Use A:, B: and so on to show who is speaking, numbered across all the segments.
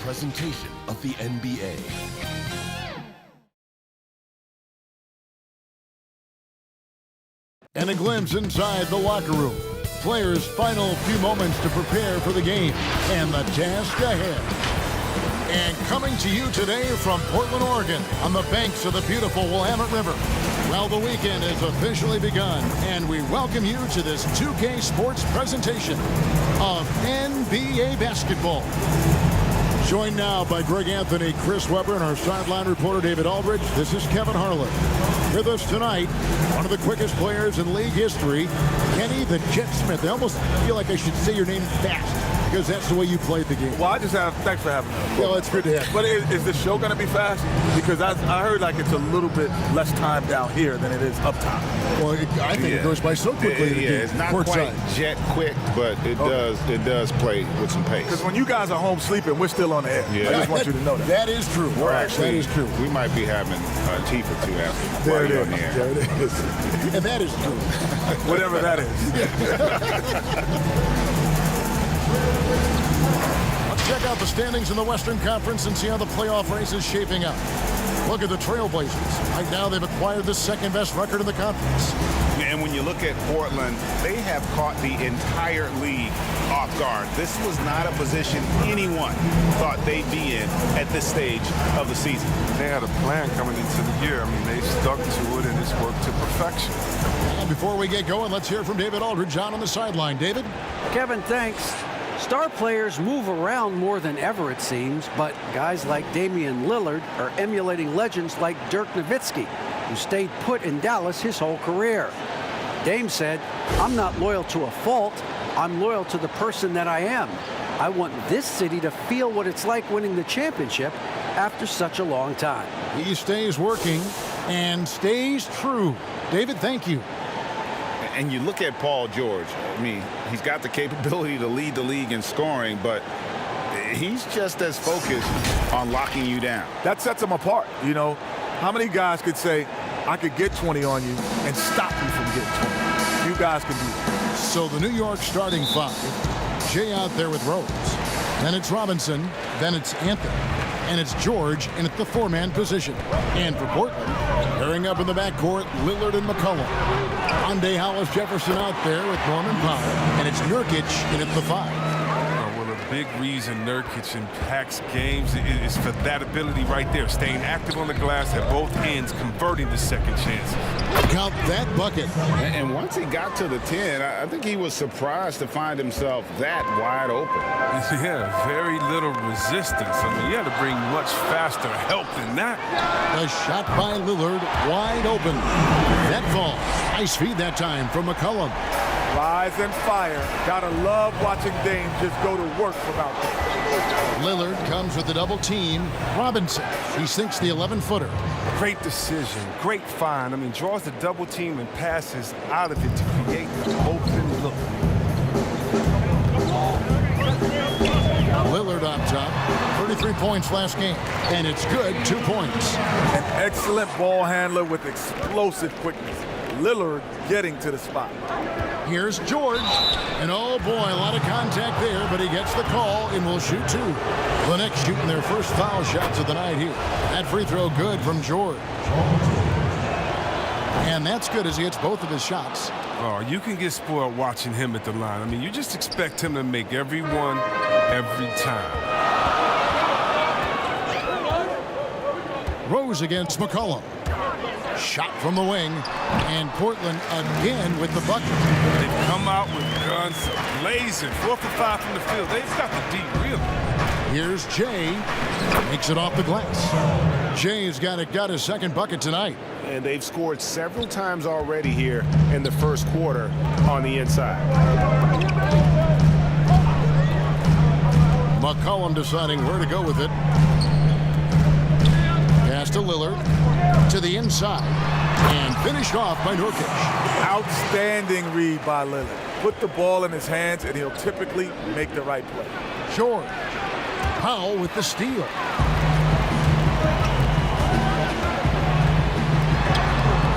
A: presentation of the NBA.
B: And a glimpse inside the locker room. Players' final few moments to prepare for the game and the task ahead. And coming to you today from Portland, Oregon, on the banks of the beautiful Willamette River. Well, the weekend has officially begun, and we welcome you to this 2K Sports presentation of NBA basketball. Joined now by Greg Anthony, Chris Webber, and our sideline reporter David Aldridge. This is Kevin Harlan. With us tonight, one of the quickest players in league history, Kenny the Jet Smith. I almost feel like I should say your name fast, because that's the way you played the game.
C: Well, thanks for having me.
B: Well, it's good to have you.
C: But is the show going to be fast? Because I heard like it's a little bit less time down here than it is up top.
B: Well, I think it goes by so quickly.
D: It's not quite jet quick, but it does play with some pace.
C: Because when you guys are home sleeping, we're still on the air.
D: Yeah.
C: I just want you to know that.
B: That is true.
D: That
B: is true.
D: We might be having a teeth or two after.
C: There it is.
B: There it is. And that is true.
C: Whatever that is.
B: Let's check out the standings in the Western Conference and see how the playoff race is shaping up. Look at the Trailblazers. Right now, they've acquired the second-best record in the conference.
D: And when you look at Portland, they have caught the entire league off guard. This was not a position anyone thought they'd be in at this stage of the season.
E: They had a plan coming into the year. I mean, they stuck to it, and it's worked to perfection.
B: And before we get going, let's hear from David Aldridge on the sideline. David?
F: Kevin, thanks. Star players move around more than ever, it seems, but guys like Damian Lillard are emulating legends like Dirk Nowitzki, who stayed put in Dallas his whole career. Dame said, "I'm not loyal to a fault. I'm loyal to the person that I am. I want this city to feel what it's like winning the championship after such a long time."
B: He stays working and stays true. David, thank you.
D: And you look at Paul George. I mean, he's got the capability to lead the league in scoring, but he's just as focused on locking you down.
C: That sets him apart. You know, how many guys could say, I could get 20 on you and stop you from getting 20? You guys can do that.
B: So the New York starting five. Jay out there with Rose. Then it's Robinson. Then it's Anthony. And it's George in at the four-man position. And for Portland, pairing up in the backcourt, Lillard and McCollum. Andre Hollis Jefferson out there with Norman Powell. And it's Nurkic in at the five.
E: Well, a big reason Nurkic impacts games is for that ability right there, staying active on the glass at both ends, converting the second chances.
B: Count that bucket.
D: And once he got to the 10, I think he was surprised to find himself that wide open.
E: Yeah, very little resistance. I mean, you had to bring much faster help than that.
B: The shot by Lillard, wide open. That falls. Nice feed that time from McCollum.
C: Rise and fire. Gotta love watching Dame just go to work from out there.
B: Lillard comes with the double team. Robinson, he sinks the 11-footer.
E: Great decision, great find. I mean, draws the double team and passes out of it to create the open look.
B: Lillard on top, 33 points last game, and it's good, 2 points.
C: An excellent ball handler with explosive quickness. Lillard getting to the spot.
B: Here's George, and oh boy, a lot of contact there, but he gets the call and will shoot two. The Knicks shooting their first foul shots of the night here. That free throw good from George. And that's good as he hits both of his shots.
E: Oh, you can get spoiled watching him at the line. I mean, you just expect him to make every one, every time.
B: Rose against McCollum. Shot from the wing, and Portland again with the bucket.
E: They've come out with guns blazing, 4 for 5 from the field. They've got the deep, really.
B: Here's Jay, makes it off the glass. Jay's got his second bucket tonight.
D: And they've scored several times already here in the first quarter on the inside.
B: McCollum deciding where to go with it. Pass to Lillard, to the inside, and finished off by Nurkic.
C: Outstanding read by Lillard. Put the ball in his hands, and he'll typically make the right play.
B: George. Powell with the steal.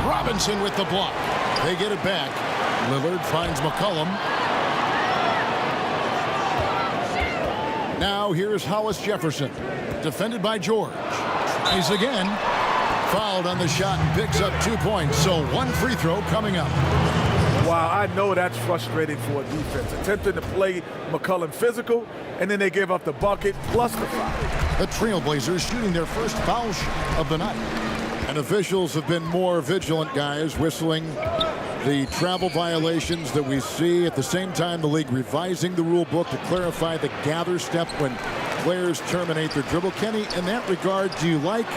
B: Robinson with the block. They get it back. Lillard finds McCollum. Now here's Hollis Jefferson, defended by George. Tries again. Fouled on the shot and picks up 2 points. So one free throw coming up.
C: Wow, I know that's frustrating for a defense. Attempting to play McCollum physical, and then they give up the bucket plus the foul.
B: The Trailblazers shooting their first foul shot of the night. And officials have been more vigilant, guys, whistling the travel violations that we see. At the same time, the league revising the rule book to clarify the gather step when players terminate their dribble. Kenny, in that regard, do you like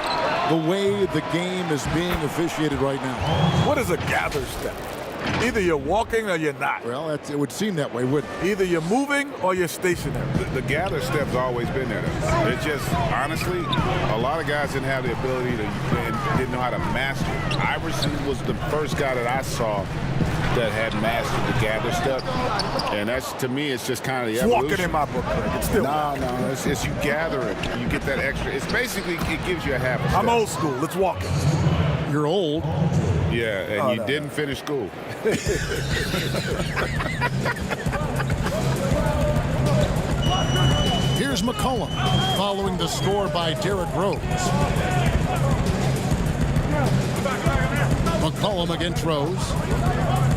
B: the way the game is being officiated right now?
C: What is a gather step? Either you're walking or you're not.
B: Well, it would seem that way, wouldn't it?
C: Either you're moving or you're stationary.
D: The gather step's always been there. It's just, honestly, a lot of guys didn't have the ability to, and didn't know how to master it. Iverson was the first guy that I saw that had mastered the gather step. And that's, to me, it's just kind of the evolution.
C: Walking in my book, Craig. It's still
D: No, it's you gather it. You get that extra. It's basically, it gives you a half a step.
C: I'm old school. It's walking.
B: You're old.
D: Yeah, and you didn't finish school.
B: Here's McCollum following the score by Derrick Rose. McCollum against Rose.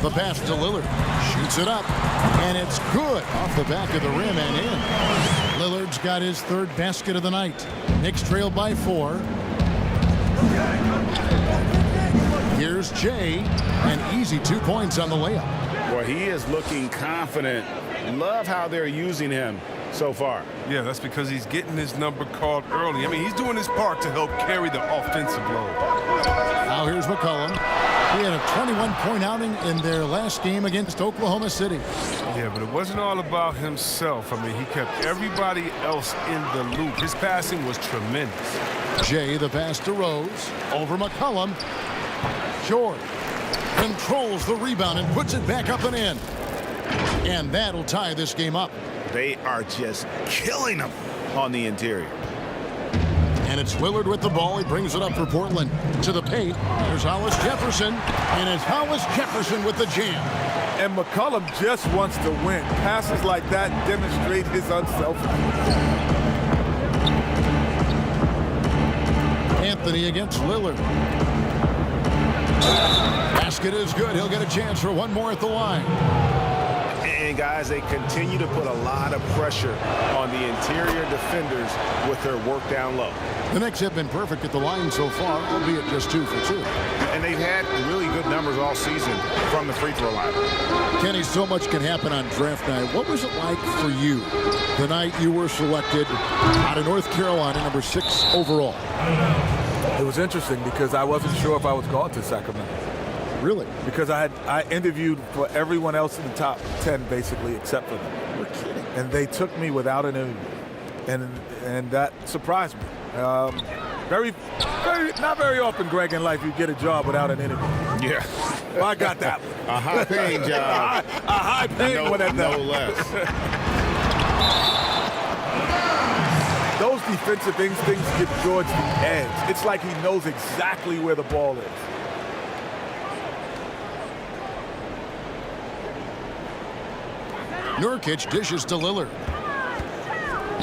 B: The pass to Lillard. Shoots it up. And it's good off the back of the rim and in. Lillard's got his third basket of the night. Knicks trail by 4. Here's Jay, an easy 2 points on the layup.
D: Well, he is looking confident. Love how they're using him so far.
E: Yeah, that's because he's getting his number called early. I mean, he's doing his part to help carry the offensive load.
B: Now here's McCollum. He had a 21-point outing in their last game against Oklahoma City.
E: Yeah, but it wasn't all about himself. I mean, he kept everybody else in the loop. His passing was tremendous.
B: Jay, the pass to Rose. Over McCollum. George controls the rebound and puts it back up and in. And that'll tie this game up.
D: They are just killing them on the interior.
B: And it's Lillard with the ball. He brings it up for Portland to the paint. There's Hollis Jefferson. And it's Hollis Jefferson with the jam.
C: And McCollum just wants to win. Passes like that demonstrate his unselfishness.
B: Anthony against Lillard. Basket is good. He'll get a chance for one more at the line.
D: And guys, they continue to put a lot of pressure on the interior defenders with their work down low.
B: The Knicks have been perfect at the line so far, albeit just 2 for 2.
D: And they've had really good numbers all season from the free throw line.
B: Kenny, so much can happen on draft night. What was it like for you the night you were selected out of North Carolina, number 6 overall?
C: It was interesting because I wasn't sure if I was going to Sacramento.
B: Really?
C: Because I interviewed for everyone else in the top 10 basically except for them.
B: You're kidding.
C: And they took me without an interview. And that surprised me. Not very often, Greg, in life you get a job without an interview.
D: Yeah.
C: Well, I got that one.
D: A high-paying job.
C: a high-paying one at that.
D: No less.
C: Those defensive instincts give George the edge. It's like he knows exactly where the ball is.
B: Nurkic dishes to Lillard.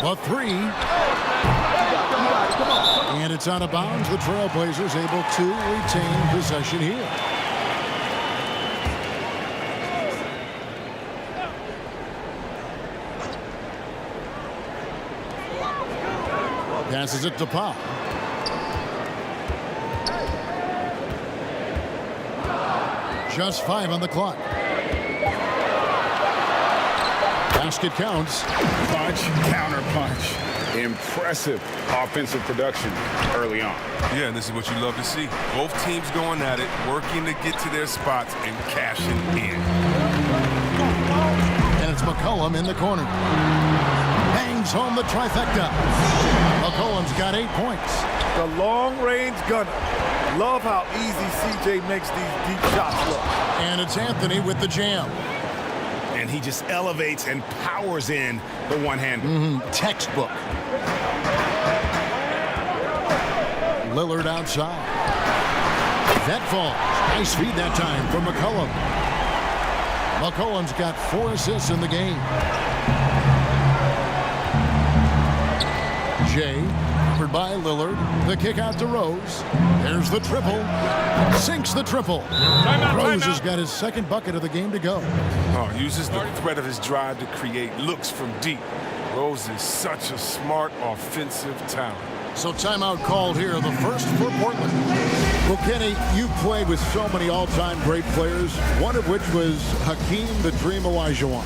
B: A 3. And it's out of bounds. The Trailblazers able to retain possession here. Passes it to Pop. Just 5 on the clock. Basket counts.
D: Punch, counter punch. Impressive offensive production early on.
E: Yeah, and this is what you love to see. Both teams going at it, working to get to their spots and cashing in.
B: And it's McCollum in the corner. Bangs home the trifecta. McCollum's got 8 points.
C: The long-range gunner. Love how easy CJ makes these deep shots look.
B: And it's Anthony with the jam.
D: And he just elevates and powers in the one-hander.
B: Textbook. Lillard outside. That falls. Nice feed that time from McCollum. McCollum's got 4 assists in the game. Jay, covered by Lillard. The kick out to Rose. There's the triple. Sinks the triple. Rose has got his second bucket of the game to go.
E: Oh, uses the threat of his drive to create looks from deep. Rose is such a smart offensive talent.
B: So timeout called here, the first for Portland. Well, Kenny, you played with so many all-time great players, one of which was Hakeem the Dream Olajuwon.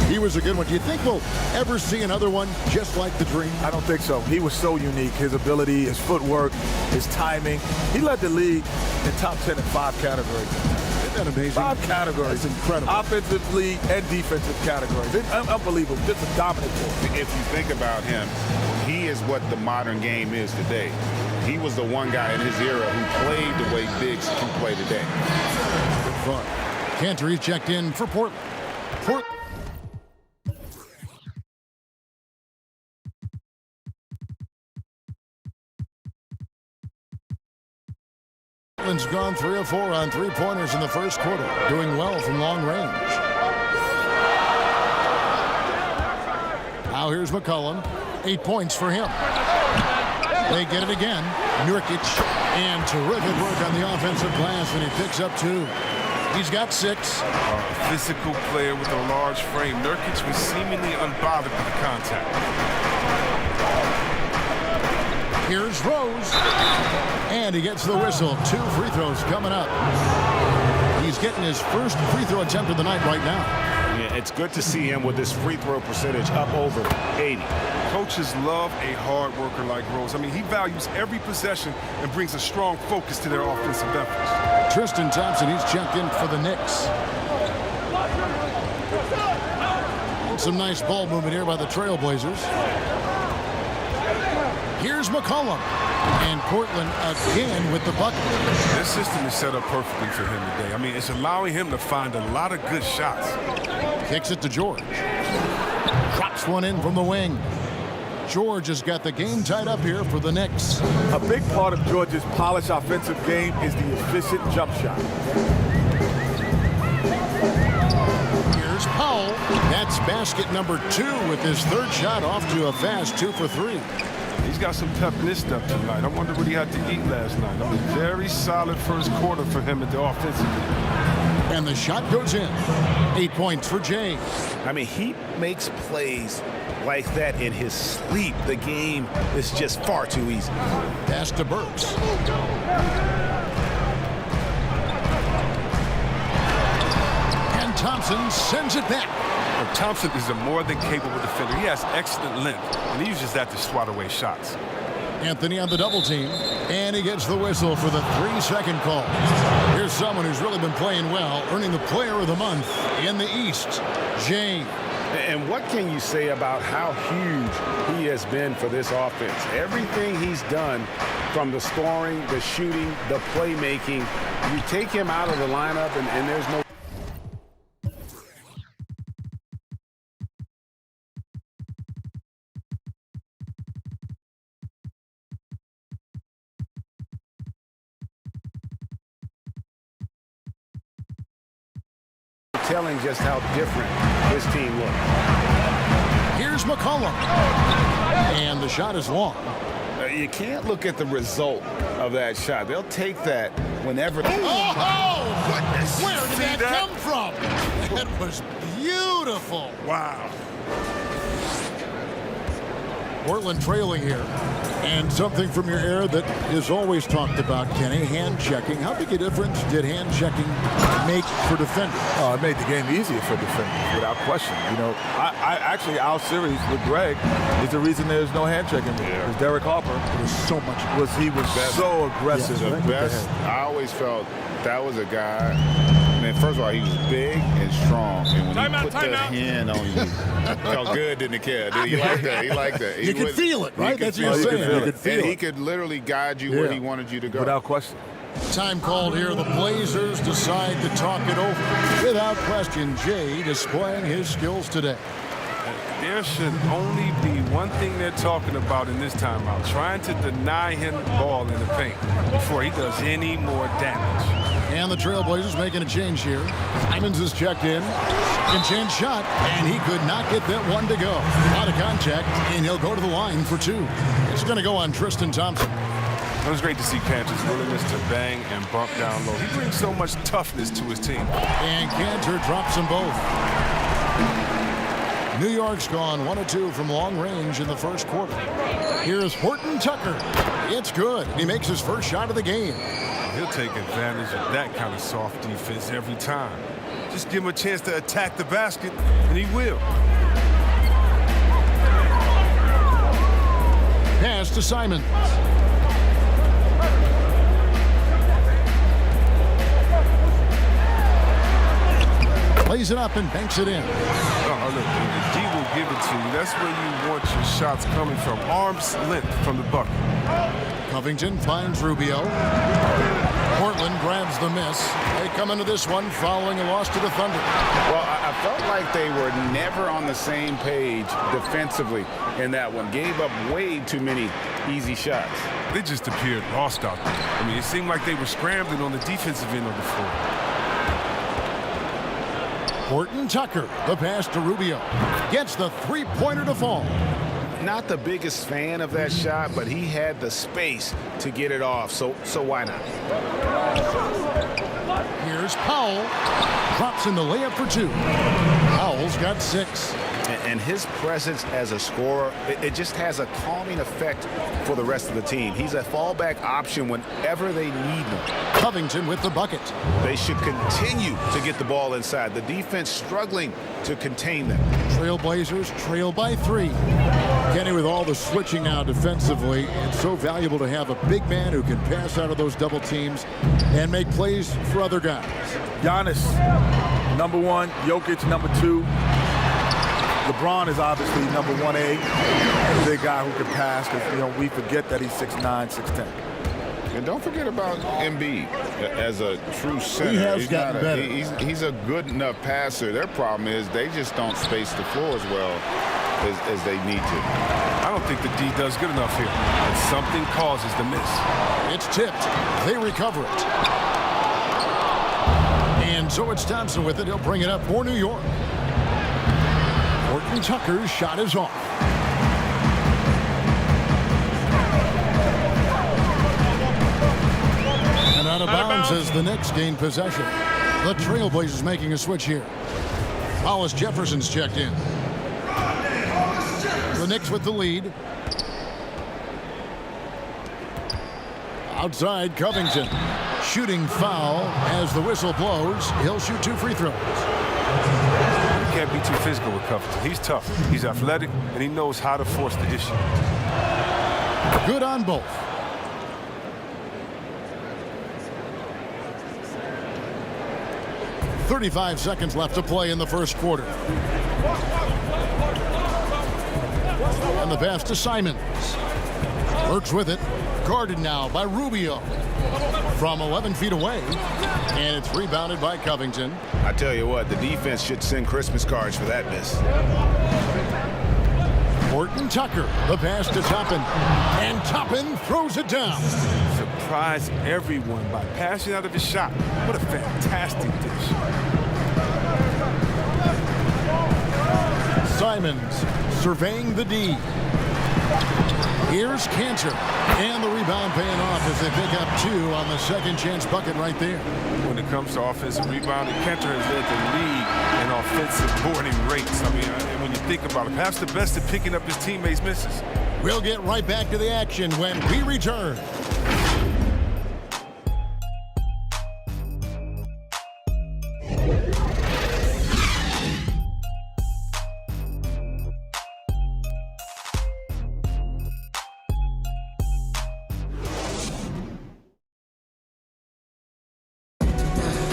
B: He was a good one. Do you think we'll ever see another one just like the Dream?
C: I don't think so. He was so unique. His ability, his footwork, his timing. He led the league in top 10 in 5 categories.
B: Isn't that amazing?
C: 5 categories.
B: That's incredible.
C: Offensively and defensive categories. It's unbelievable. Just a dominant force.
D: If you think about him, he is what the modern game is today. He was the one guy in his era who played the way bigs can play today.
B: Good fun. Cantor, he's checked in for Portland. Portland's gone 3 of 4 on three-pointers in the first quarter, doing well from long range. Now here's McCollum. 8 points for him. They get it again. Nurkic, and terrific work on the offensive glass, and he picks up 2. He's got 6.
E: A physical player with a large frame. Nurkic was seemingly unbothered with the contact.
B: Here's Rose, and he gets the whistle. 2 free throws coming up. He's getting his first free throw attempt of the night right now.
D: Yeah, it's good to see him with this free throw percentage up over 80.
E: Coaches love a hard worker like Rose. I mean, he values every possession and brings a strong focus to their offensive efforts.
B: Tristan Thompson, he's checked in for the Knicks. Some nice ball movement here by the Trailblazers. Here's McCollum. And Portland again with the bucket.
E: This system is set up perfectly for him today. I mean, it's allowing him to find a lot of good shots.
B: Kicks it to George. Drops one in from the wing. George has got the game tied up here for the Knicks.
C: A big part of George's polished offensive game is the efficient jump shot.
B: Here's Powell. That's basket number 2 with his third shot off to a fast 2 for 3.
E: He's got some pep in his step tonight. I wonder what he had to eat last night. I mean, very solid first quarter for him at the offensive end.
B: And the shot goes in. 8 points for Jay.
D: I mean, he makes plays like that in his sleep. The game is just far too easy.
B: Pass to Burks. And Thompson sends it back.
E: Thompson is a more than capable defender. He has excellent length, and he uses that to swat away shots.
B: Anthony on the double team, and he gets the whistle for the 3-second call. Here's someone who's really been playing well, earning the Player of the Month in the East, Jay.
D: And what can you say about how huge he has been for this offense? Everything he's done, from the scoring, the shooting, the playmaking, you take him out of the lineup, and there's no telling just how different this team looks.
B: Here's McCollum. And the shot is long.
D: You can't look at the result of that shot. They'll take that whenever.
B: Oh, goodness. Where did that come from? That was beautiful.
E: Wow.
B: Portland trailing here. And something from your era that is always talked about, Kenny, hand checking. How big a difference did hand checking make for defenders?
C: Oh, it made the game easier for defenders, without question. You know, I actually, our series with Greg is the reason there's no hand checking. Because Derek Harper was so much. He was so aggressive.
D: The best. I always felt that was a guy. Man, first of all, he was big and strong, and when he put the hand on you, it felt good, didn't care. He liked that. He liked that.
B: You could feel it, right? That's what you're saying.
C: You could feel it.
D: And he could literally guide you where he wanted you to go.
C: Without question.
B: Time called here. The Blazers decide to talk it over. Without question, Jay displaying his skills today.
E: There should only be one thing they're talking about in this timeout, trying to deny him the ball in the paint before he does any more damage.
B: And the Trailblazers making a change here. Simons is checked in. Second chance shot, and he could not get that one to go. Out of contact, and he'll go to the line for two. It's going to go on Tristan Thompson.
E: It was great to see Cantor's willingness to bang and bump down low. He brings so much toughness to his team.
B: And Cantor drops them both. New York's gone 1 of 2 from long range in the first quarter. Here's Horton Tucker. It's good. He makes his first shot of the game.
E: He'll take advantage of that kind of soft defense every time. Just give him a chance to attack the basket, and he will.
B: Pass to Simons. Plays it up and banks it in.
E: Oh, look, the D will give it to you. That's where you want your shots coming from. Arm's length from the bucket.
B: Covington finds Rubio. Portland grabs the miss. They come into this one following a loss to the Thunder.
D: Well, I felt like they were never on the same page defensively in that one. Gave up way too many easy shots.
E: They just appeared lost out there. I mean, it seemed like they were scrambling on the defensive end of the floor.
B: Horton Tucker, the pass to Rubio. Gets the three-pointer to fall.
D: Not the biggest fan of that shot, but he had the space to get it off, so why not?
B: Here's Powell. Drops in the layup for two. Powell's got 6.
D: And his presence as a scorer, it just has a calming effect for the rest of the team. He's a fallback option whenever they need him.
B: Covington with the bucket.
D: They should continue to get the ball inside. The defense struggling to contain them.
B: Trailblazers trail by 3. Kenny, with all the switching now defensively, it's so valuable to have a big man who can pass out of those double teams and make plays for other guys.
C: Giannis, number 1. Jokic, number 2. LeBron is obviously number 1A. A big guy who can pass because, we forget that he's 6'9", 6'10".
D: And don't forget about Embiid as a true center.
B: He has gotten better.
D: He's a good enough passer. Their problem is they just don't space the floor as well as they need to.
E: I don't think the D does good enough here. And something causes the miss.
B: It's tipped. They recover it. And so it's Thompson with it. He'll bring it up for New York. Horton Tucker's shot is off. And out of bounds as the Knicks gain possession. The Trailblazers making a switch here. Hollis Jefferson's checked in. The Knicks with the lead. Outside, Covington. Shooting foul as the whistle blows. He'll shoot 2 free throws.
E: You can't be too physical with Covington. He's tough, he's athletic, and he knows how to force the issue.
B: Good on both. .35 seconds left to play in the first quarter. And the pass to Simons. Works with it. Guarded now by Rubio. From 11 feet away. And it's rebounded by Covington.
D: I tell you what, the defense should send Christmas cards for that miss.
B: Horton Tucker, the pass to Toppin. And Toppin throws it down.
E: Surprised everyone by passing out of his shot. What a fantastic dish.
B: Simons surveying the D. Here's Cantor. And the rebound paying off as they pick up 2 on the second chance bucket right there.
E: When it comes to offensive rebounding, Cantor has led the league in offensive boarding rates. I mean, when you think about it, perhaps the best at picking up his teammates' misses.
B: We'll get right back to the action when we return.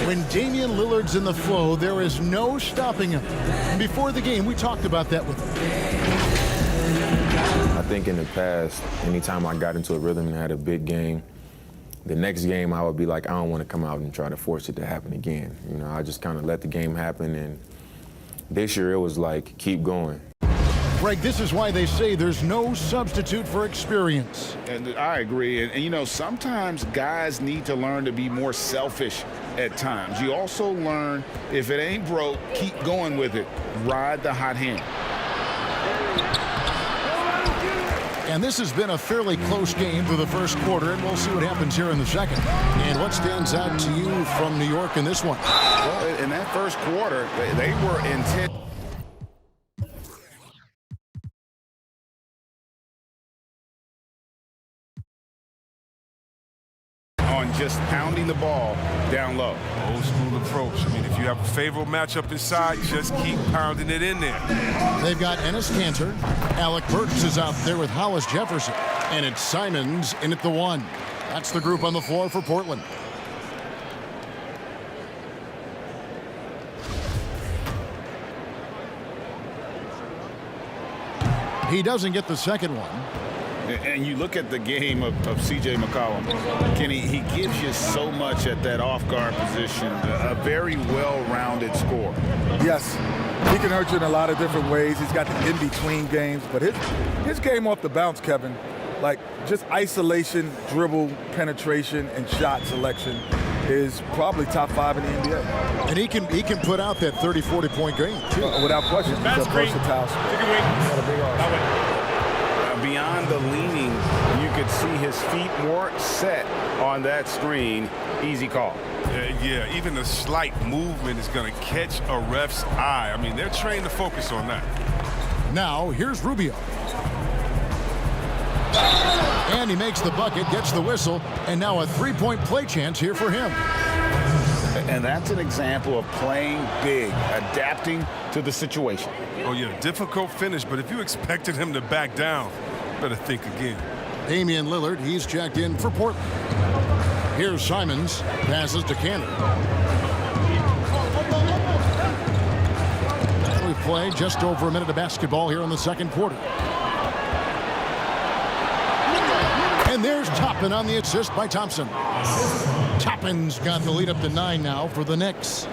B: When Damian Lillard's in the flow, there is no stopping him. And before the game, we talked about that with him.
G: I think in the past, anytime I got into a rhythm and had a big game, the next game I would be like, I don't want to come out and try to force it to happen again. I just kind of let the game happen, and this year it was like, keep going.
B: Greg, this is why they say there's no substitute for experience.
D: And I agree. And, you know, sometimes guys need to learn to be more selfish at times. You also learn, if it ain't broke, keep going with it. Ride the hot hand.
B: And this has been a fairly close game through the first quarter, and we'll see what happens here in the second. And what stands out to you from New York in this one?
D: Well, in that first quarter, they were intent on just pounding the ball down low.
E: Old school approach. I mean, if you have a favorable matchup inside, just keep pounding it in there.
B: They've got Enes Kanter. Alec Burks is out there with Hollis Jefferson. And it's Simons in at the 1. That's the group on the floor for Portland. He doesn't get the second one.
D: And you look at the game of C.J. McCollum, Kenny, he gives you so much at that off-guard position, a very well-rounded scorer.
C: Yes, he can hurt you in a lot of different ways. He's got the in-between games, but his game off the bounce, Kevin, like just isolation, dribble, penetration, and shot selection is probably top 5 in the NBA.
B: And he can put out that 30, 40-point game, too.
C: Without question, he's a versatile scorer.
D: Beyond the leaning, you could see his feet more set on that screen. Easy call.
E: Yeah, even a slight movement is going to catch a ref's eye. I mean, they're trained to focus on that.
B: Now, here's Rubio. And he makes the bucket, gets the whistle, and now a three-point play chance here for him.
D: And that's an example of playing big, adapting to the situation.
E: Oh, yeah, difficult finish, but if you expected him to back down, better think again.
B: Damian Lillard, he's checked in for Portland. Here's Simons, passes to Kanter. We play just over a minute of basketball here in the second quarter. And there's Toppin on the assist by Thompson. Toppin's got the lead up to 9 now for the Knicks.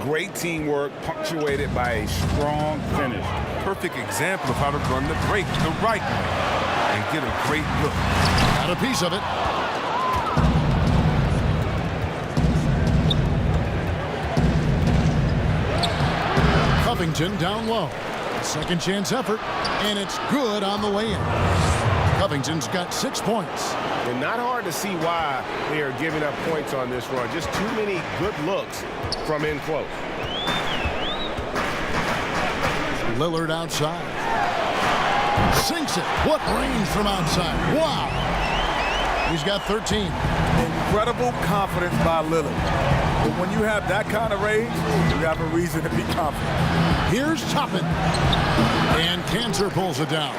D: Great teamwork, punctuated by a strong finish.
E: Perfect example of how to run the break the right way and get a great look.
B: Got a piece of it. Covington down low. Second chance effort, and it's good on the way in. Covington's got 6 points.
H: And not hard to see why they are giving up points on this run. Just too many good looks from in close.
B: Lillard outside. Sinks it. What range from outside. Wow. He's got 13.
C: Incredible confidence by Lillard. But when you have that kind of range, you have a reason to be confident.
B: Here's Toppin. And Kanter pulls it down.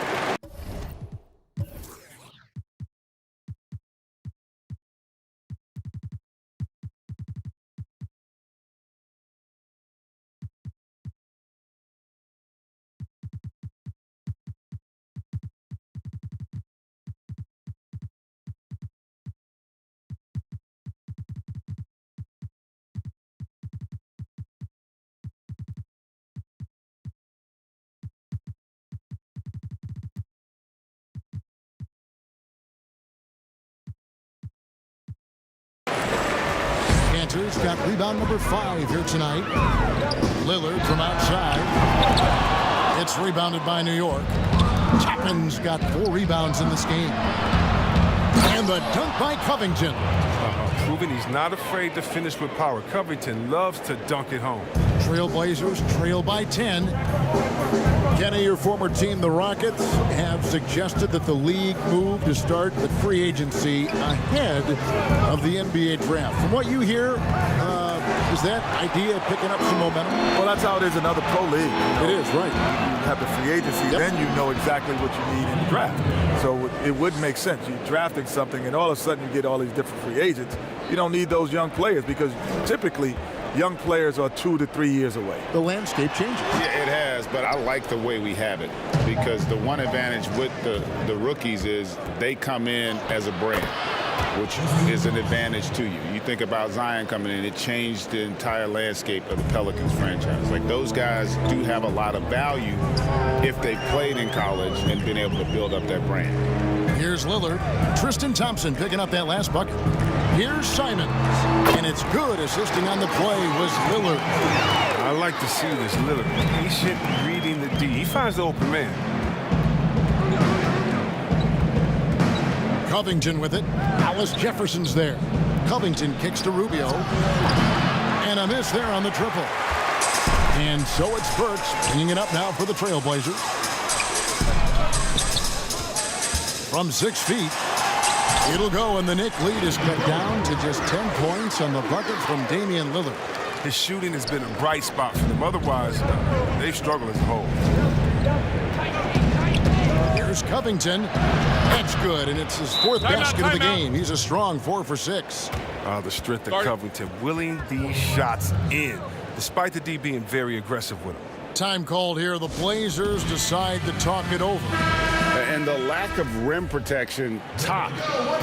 B: Kanter's got rebound number 5 here tonight. Lillard from outside. It's rebounded by New York. Toppin's got 4 rebounds in this game. And the dunk by Covington.
E: Proving he's not afraid to finish with power. Covington loves to dunk it home.
B: Trailblazers trail by 10. Kenny, your former team, the Rockets, have suggested that the league move to start the free agency ahead of the NBA draft. From what you hear, is that idea picking up some momentum?
C: Well, that's how it is in other pro leagues.
B: It is, right.
C: You have the free agency, then you know exactly what you need in the draft. So it would make sense. You're drafting something, and all of a sudden you get all these different free agents. You don't need those young players because typically young players are 2 to 3 years away.
B: The landscape changes.
D: Yeah, it has, but I like the way we have it because the one advantage with the rookies is they come in as a brand. which is an advantage to you. You think about Zion coming in, it changed the entire landscape of the Pelicans franchise. Like, those guys do have a lot of value if they played in college and been able to build up that brand.
B: Here's Lillard. Tristan Thompson picking up that last bucket. Here's Simons. And it's good. Assisting on the play was Lillard.
E: I like to see this Lillard. Patient, reading the D. He finds the open man.
B: Covington with it. Alice Jefferson's there. Covington kicks to Rubio. And a miss there on the triple. And so it's Burks bringing it up now for the Trailblazers. From 6 feet, it'll go, and the Knicks lead is cut down to just 10 points on the bucket from Damian Lillard.
E: His shooting has been a bright spot for them. Otherwise, they've struggled as a whole.
B: Here's Covington. That's good, and it's his fourth basket of the game. He's a strong 4 for 6.
E: The strength of Covington, willing these shots in, despite the D being very aggressive with him.
B: Time called here. The Blazers decide to talk it over.
D: And the lack of rim protection, top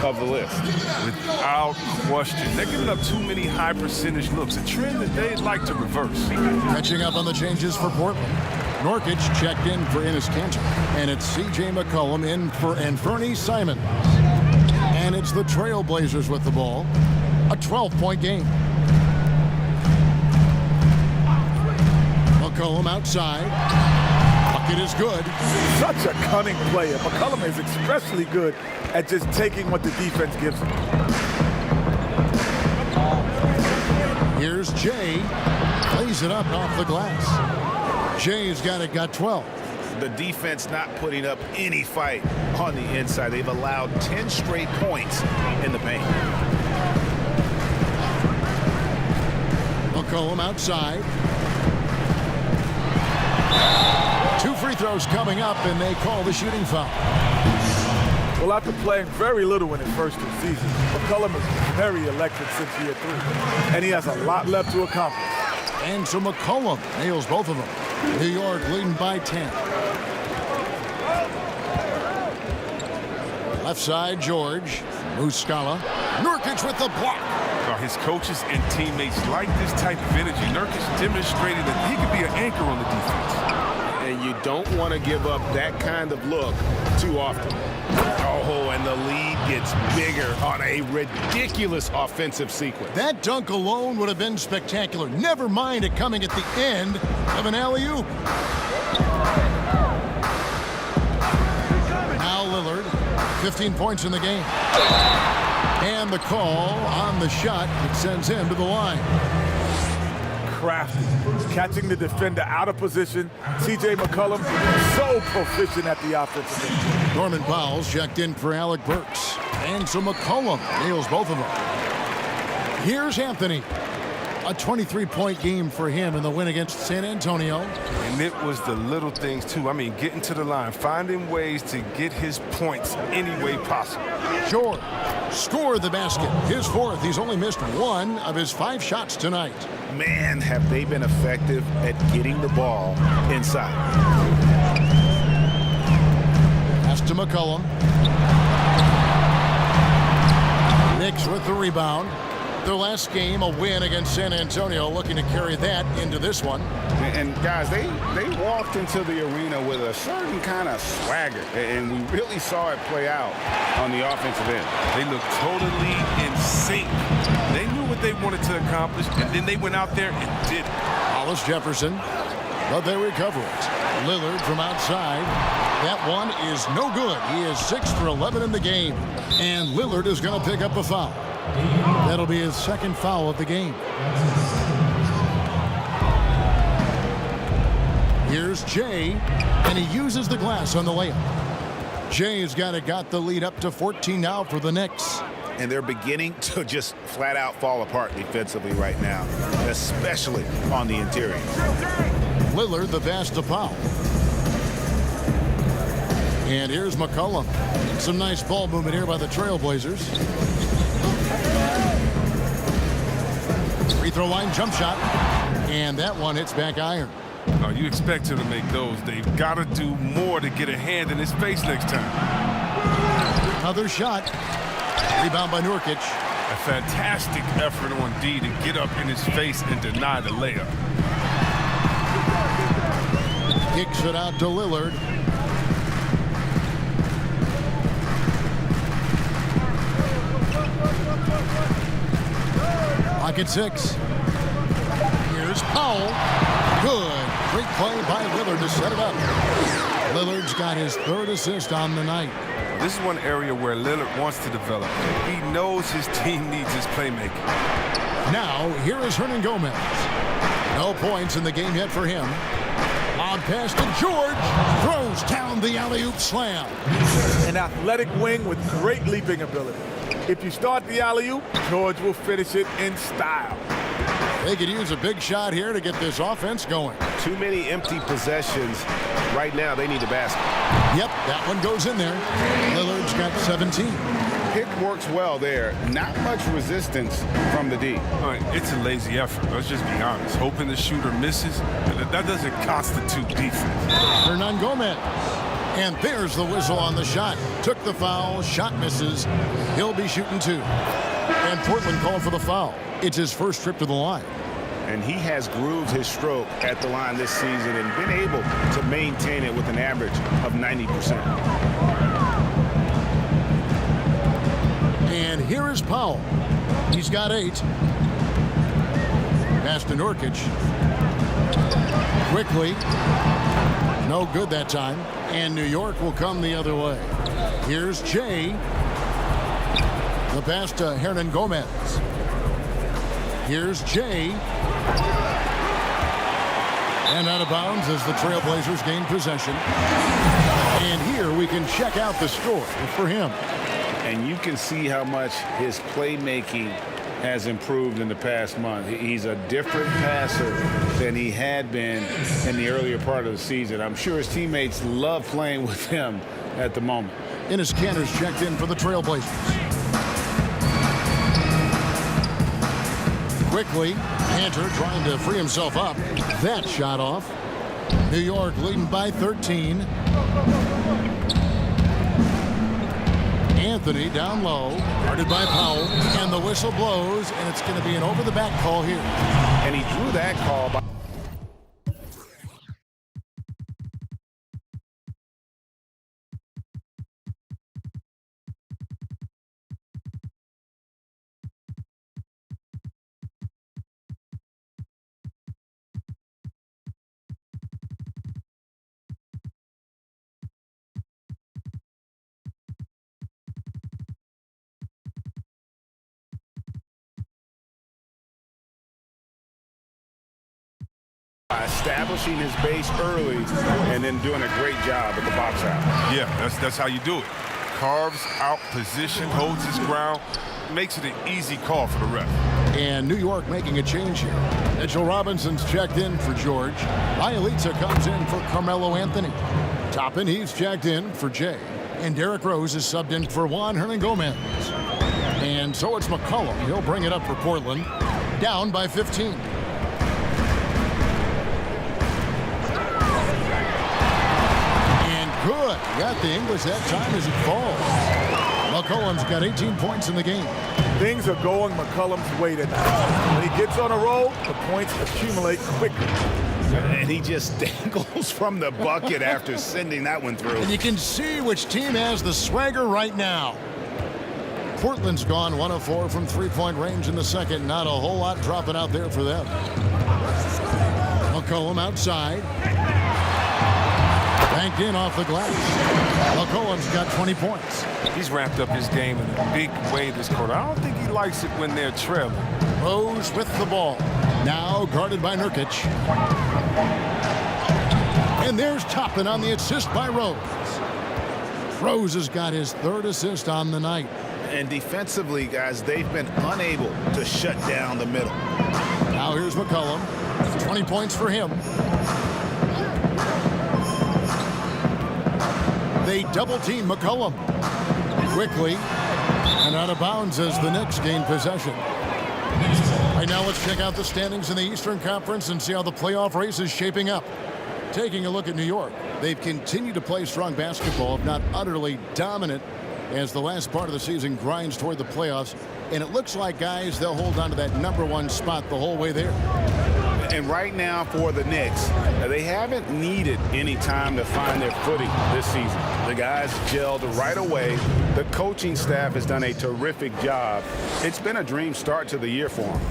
D: of the list.
E: Without question. They're giving up too many high percentage looks, a trend that they'd like to reverse.
B: Catching up on the changes for Portland. Norkic checked in for Enes Kanter. And it's C.J. McCollum in for Anfernee Simons. And it's the Trailblazers with the ball. A 12-point game. McCollum outside. Bucket is good.
C: Such a cunning player. McCollum is especially good at just taking what the defense gives him.
B: Here's Jay. Plays it up off the glass. Jay's got 12.
D: The defense not putting up any fight on the inside. They've allowed 10 straight points in the paint.
B: McCollum outside. 2 free throws coming up, and they call the shooting foul.
C: Well, after playing very little in his first 2 seasons, McCollum is very electric since year 3. And he has a lot left to accomplish.
B: And so McCollum nails both of them. New York leading by 10. Left side, George. Muscala. Nurkic with the block.
E: His coaches and teammates like this type of energy. Nurkic demonstrated that he could be an anchor on the defense.
D: And you don't want to give up that kind of look too often. Oh, and the lead gets bigger on a ridiculous offensive sequence.
B: That dunk alone would have been spectacular. Never mind it coming at the end of an alley-oop. Now Lillard, 15 points in the game. And the call on the shot that sends him to the line.
C: Crafty, catching the defender out of position. C.J. McCollum, so proficient at the offensive end.
B: Norman Powell's checked in for Alec Burks. And so McCollum nails both of them. Here's Anthony. A 23-point game for him in the win against San Antonio.
E: And it was the little things, too. I mean, getting to the line, finding ways to get his points any way possible.
B: George scored the basket. His 4th. He's only missed 1 of his 5 shots tonight.
D: Man, have they been effective at getting the ball inside.
B: Pass to McCollum. Knicks with the rebound. Their last game, a win against San Antonio, looking to carry that into this one.
D: And guys, they walked into the arena with a certain kind of swagger, and we really saw it play out on the offensive end.
E: They looked totally in sync. They knew what they wanted to accomplish, and then they went out there and did it.
B: Alice Jefferson, but they recover it. Lillard from outside. That one is no good. He is 6 for 11 in the game, and Lillard is going to pick up a foul. That'll be his 2nd foul of the game. Here's Jay, and he uses the glass on the layup. Jay's got the lead up to 14 now for the Knicks.
D: And they're beginning to just flat out fall apart defensively right now, especially on the interior.
B: Lillard the pass to Powell. And here's McCollum. Some nice ball movement here by the Trailblazers. Free throw line jump shot. And that one hits back iron.
E: Oh, you expect him to make those. They've got to do more to get a hand in his face next time.
B: Another shot. Rebound by Nurkic.
E: A fantastic effort on D to get up in his face and deny the layup.
B: Kicks it out to Lillard. Pocket 6. Here's Powell. Good. Great play by Lillard to set it up. Lillard's got his 3rd assist on the night.
E: This is one area where Lillard wants to develop. He knows his team needs his playmaking.
B: Now, here is Hernan Gomez. No points in the game yet for him. Lob pass to George. Throws down the alley-oop slam.
C: An athletic wing with great leaping ability. If you start the alley-oop, George will finish it in style.
B: They could use a big shot here to get this offense going.
H: Too many empty possessions. Right now, they need the basket.
B: Yep, that one goes in there. Lillard's got 17.
D: Pick works well there. Not much resistance from the D.
E: All right, it's a lazy effort. Let's just be honest. Hoping the shooter misses, that doesn't constitute defense.
B: Hernan Gomez. And there's the whistle on the shot. Took the foul. Shot misses. He'll be shooting 2. And Portland called for the foul. It's his first trip to the line.
D: And he has grooved his stroke at the line this season and been able to maintain it with an average of 90%.
B: And here is Powell. He's got 8. Pass to Nurkic. Quickly. No good that time. And New York will come the other way. Here's Jay. The pass to Hernan Gomez. Here's Jay. And out of bounds as the Trailblazers gain possession. And here we can check out the score for him.
D: And you can see how much his playmaking has improved in the past month. He's a different passer than he had been in the earlier part of the season. I'm sure his teammates love playing with him at the moment.
B: Enes Kanter's checked in for the Trailblazers. Quickly, Kanter trying to free himself up. That shot off. New York leading by 13. Anthony down low, guarded by Powell, and the whistle blows, and it's going to be an over-the-back call here.
D: And he drew that call by establishing his base early and then doing a great job at the box out.
E: Yeah, that's how you do it. Carves out position, holds his ground, makes it an easy call for the ref.
B: And New York making a change here. Mitchell Robinson's checked in for George. Ielitsa comes in for Carmelo Anthony. Toppin, he's checked in for Jay. And Derrick Rose is subbed in for Juan Hernan Gomez. And so it's McCollum. He'll bring it up for Portland. Down by 15. Good. Got the English that time as it falls. McCollum's got 18 points in the game.
C: Things are going McCollum's way tonight. When he gets on a roll, the points accumulate quickly.
D: And he just dangles from the bucket after sending that one through.
B: And you can see which team has the swagger right now. Portland's gone 1 of 4 from three-point range in the second. Not a whole lot dropping out there for them. McCollum outside. Banked in off the glass. McCollum's got 20 points.
E: He's ramped up his game in a big way this quarter. I don't think he likes it when they're trailing.
B: Rose with the ball. Now guarded by Nurkic. And there's Toppin on the assist by Rose. Rose has got his 3rd assist on the night.
D: And defensively, guys, they've been unable to shut down the middle.
B: Now here's McCollum. 20 points for him. They double-team McCollum. Quickly, and out of bounds as the Knicks gain possession. Right now, let's check out the standings in the Eastern Conference and see how the playoff race is shaping up. Taking a look at New York, they've continued to play strong basketball, if not utterly dominant as the last part of the season grinds toward the playoffs. And it looks like, guys, they'll hold on to that #1 spot the whole way there.
D: And right now for the Knicks, they haven't needed any time to find their footing this season. The guys gelled right away. The coaching staff has done a terrific job. It's been a dream start to the year for them.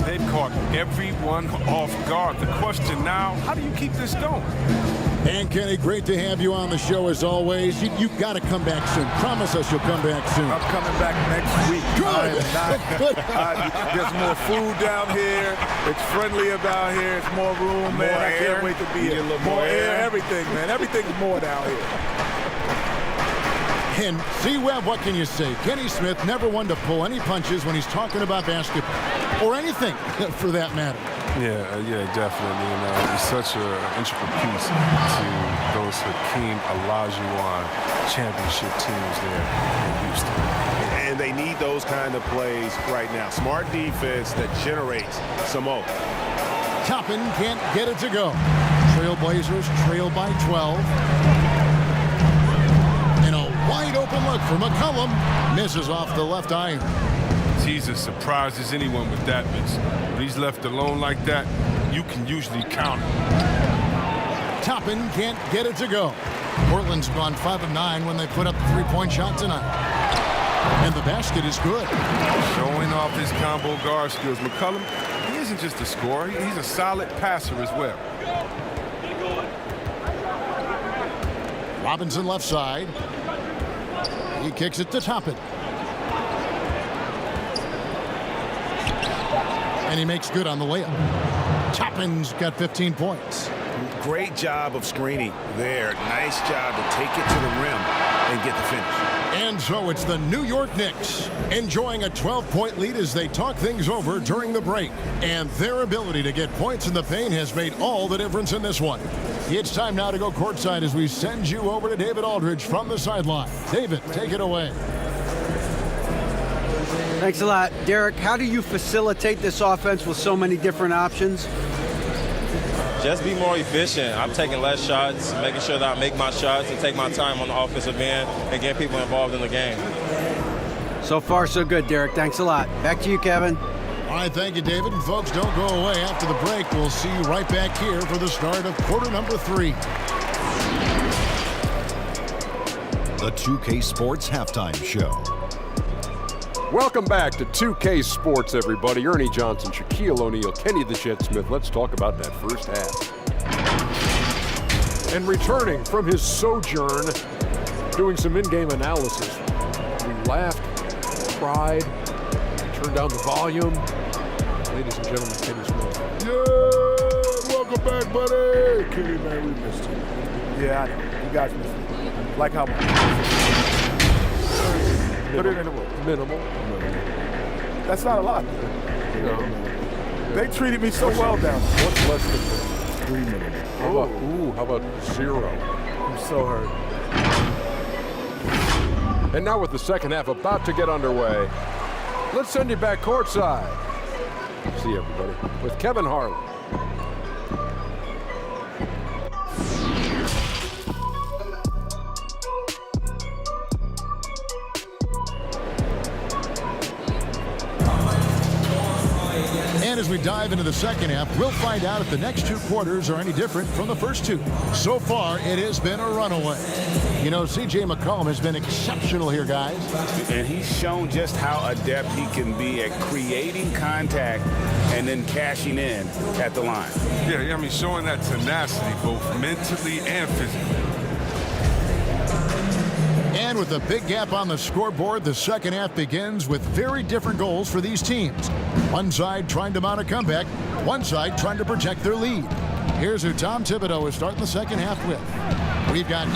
E: They've caught everyone off guard. The question now, how do you keep this going?
B: And Kenny, great to have you on the show as always. You've got to come back soon. Promise us you'll come back soon.
C: I'm coming back next week.
B: Good.
C: There's more food down here. It's friendly about here. It's more room, man. I can't wait to be here. More air, everything, man. Everything's more down here.
B: And C-Web, what can you say? Kenny Smith never one to pull any punches when he's talking about basketball. Or anything, for that matter.
E: Yeah, definitely. It's such an integral piece to those Hakeem Olajuwon championship teams there in Houston.
H: And they need those kind of plays right now. Smart defense that generates some more.
B: Toppin can't get it to go. Trailblazers trail by 12. And a wide open look for McCollum. Misses off the left iron.
E: He's as surprised as anyone with that, Vince. When he's left alone like that, you can usually count him.
B: Toppin can't get it to go. Portland's gone 5 of 9 when they put up the three-point shot tonight. And the basket is good.
E: Showing off his combo guard skills. McCollum, he isn't just a scorer. He's a solid passer as well.
B: Robinson left side. He kicks it to Toppin. And he makes good on the layup. Toppin's got 15 points.
H: Great job of screening there. Nice job to take it to the rim and get the finish.
B: And so it's the New York Knicks enjoying a 12-point lead as they talk things over during the break. And their ability to get points in the paint has made all the difference in this one. It's time now to go courtside as we send you over to David Aldridge from the sideline. David, take it away.
F: Thanks a lot. Derek, how do you facilitate this offense with so many different options?
I: Just be more efficient. I'm taking less shots, making sure that I make my shots and take my time on the offensive end and get people involved in the game.
F: So far, so good, Derek. Thanks a lot. Back to you, Kevin.
B: All right, thank you, David. And folks, don't go away. After the break, we'll see you right back here for the start of quarter number 3.
A: The 2K Sports Halftime Show.
J: Welcome back to 2K Sports, everybody. Ernie Johnson, Shaquille O'Neal, Kenny the Jet Smith. Let's talk about that first half. And returning from his sojourn, doing some in-game analysis. We laughed, cried, turned down the volume. Ladies and gentlemen, Kenny Smith.
C: Yeah, welcome back, buddy. Kenny, man, we missed you. Yeah, I know. You guys missed me. Like how much? Put it in the book.
J: Minimal.
C: That's not a lot.
J: No.
C: They treated me so well down there.
J: What's less than 3 minutes? How about 0?
C: I'm so hurt.
J: And now with the second half about to get underway, let's send you back courtside. See everybody with Kevin Harlan.
B: And as we dive into the second half, we'll find out if the next 2 quarters are any different from the first 2. So far, it has been a runaway. You know, C.J. McCollum has been exceptional here, guys.
D: And he's shown just how adept he can be at creating contact and then cashing in at the line.
E: Yeah, I mean, showing that tenacity both mentally and physically.
B: And with a big gap on the scoreboard, the second half begins with very different goals for these teams. One side trying to mount a comeback, one side trying to protect their lead. Here's who Tom Thibodeau is starting the second half with. We've got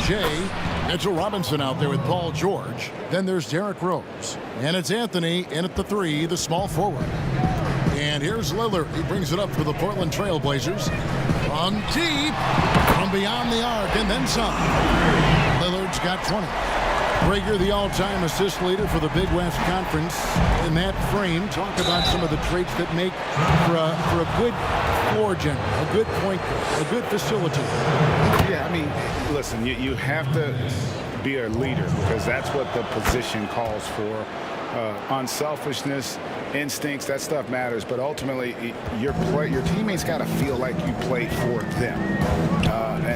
B: Mitchell Robinson out there with Paul George. Then there's Derrick Rose. And it's Anthony in at the 3, the small forward. And here's Lillard. He brings it up for the Portland Trailblazers. From deep, from beyond the arc, and then some. Lillard's got 20. Prager, the all-time assist leader for the Big West Conference. In that frame, talk about some of the traits that make for a good floor general, a good point guard, a good facilitator.
D: Yeah, I mean, listen, you have to be a leader, because that's what the position calls for. Unselfishness, instincts, that stuff matters, but ultimately your teammates got to feel like you play for them,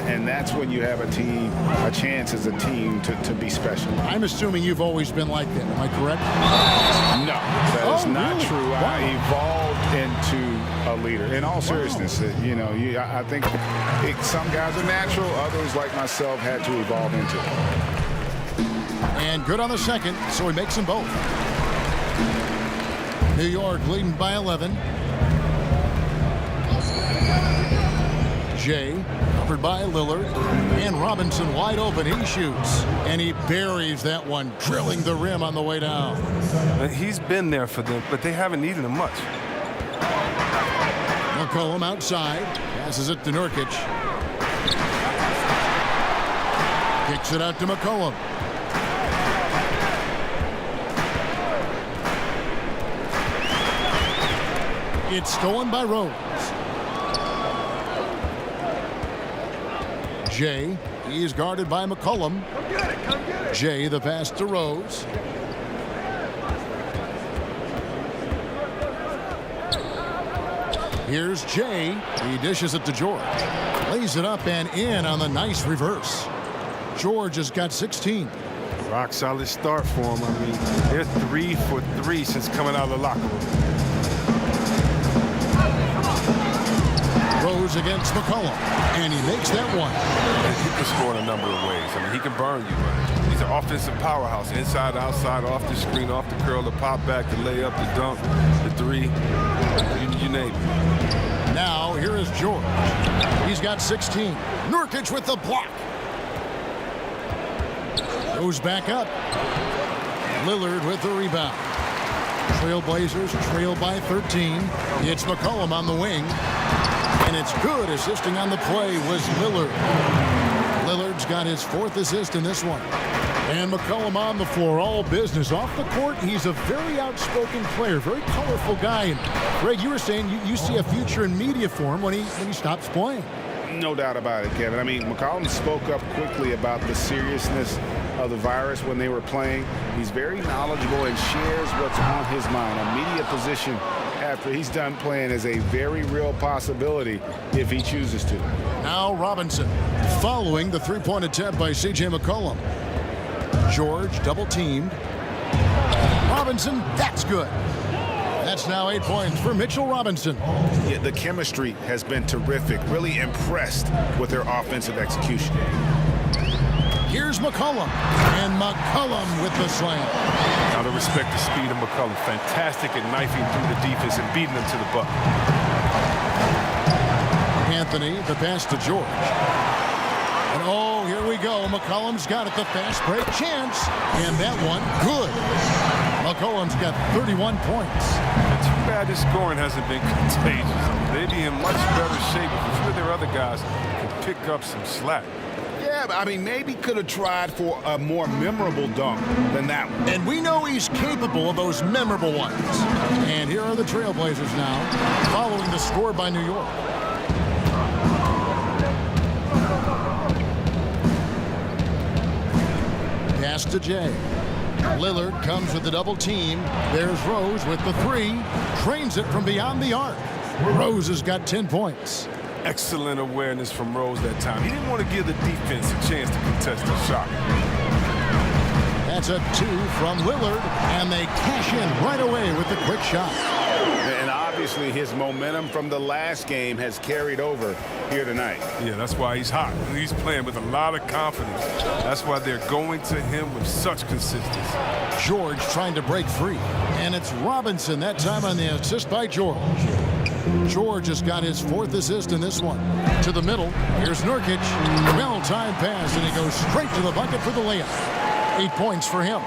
D: and that's when you have a chance as a team to be special.
B: I'm assuming you've always been like that. Am I correct?
D: No, that is not
B: really?
D: true.
B: Wow.
D: I evolved into a leader. In all seriousness, I think some guys are natural, others like myself had to evolve into it.
B: And good on the second, so he makes them both. New York leading by 11. Jay covered by Lillard, and Robinson wide open. He shoots, and he buries that one, drilling the rim on the way down.
E: He's been there for them, but they haven't needed him much.
B: McCollum outside, passes it to Nurkic. Kicks it out to McCollum. It's stolen by Rose. Jay, he's guarded by McCollum. Jay, the pass to Rose. Here's Jay. He dishes it to George. Lays it up and in on the nice reverse. George has got 16.
E: Rock solid start for him. I mean, they're 3 for 3 since coming out of the locker room.
B: Rose against McCollum, and he makes that one.
E: He can score in a number of ways. I mean, he can burn you. He's an offensive powerhouse. Inside, outside, off the screen, off the curl, the pop back, the layup, the dunk, the three. You name it.
B: Now, here is George. He's got 16. Nurkic with the block. Goes back up. Lillard with the rebound. Trailblazers trail by 13. It's McCollum on the wing. And it's good. Assisting on the play was Lillard. Lillard's got his 4th assist in this one. And McCollum on the floor, all business. Off the court, he's a very outspoken player, very colorful guy. And Greg, you were saying you see a future in media for him when he stops playing.
D: No doubt about it, Kevin. I mean, McCollum spoke up quickly about the seriousness of the virus when they were playing. He's very knowledgeable and shares what's on his mind. A media position after he's done playing is a very real possibility if he chooses to.
B: Now Robinson following the three-point attempt by C.J. McCollum. George double teamed. Robinson, that's good. That's now 8 points for Mitchell Robinson.
D: Yeah, the chemistry has been terrific. Really impressed with their offensive execution.
B: Here's McCollum, and McCollum with the slam.
E: Now to respect the speed of McCollum. Fantastic at knifing through the defense and beating them to the bucket.
B: Anthony, the pass to George. And oh, here we go. McCollum's got it, the fast break chance. And that one, good. McCollum's got 31 points.
E: It's too bad his scoring hasn't been contagious. They'd be in much better shape if a few of their other guys could pick up some slack.
D: Yeah, but I mean, maybe could have tried for a more memorable dunk than that one.
B: And we know he's capable of those memorable ones. And here are the Trailblazers now, following the score by New York. Pass to Jay. Lillard comes with the double team. There's Rose with the three. Trains it from beyond the arc. Rose has got 10 points.
E: Excellent awareness from Rose that time. He didn't want to give the defense a chance to contest the shot.
B: That's a 2 from Lillard, and they cash in right away with the quick shot.
D: And obviously his momentum from the last game has carried over here tonight.
E: Yeah, that's why he's hot. He's playing with a lot of confidence. That's why they're going to him with such consistency.
B: George trying to break free, and it's Robinson that time on the assist by George. George has got his 4th assist in this one. To the middle, here's Nurkic. Well-timed pass, and he goes straight to the bucket for the layup. 8 points for him.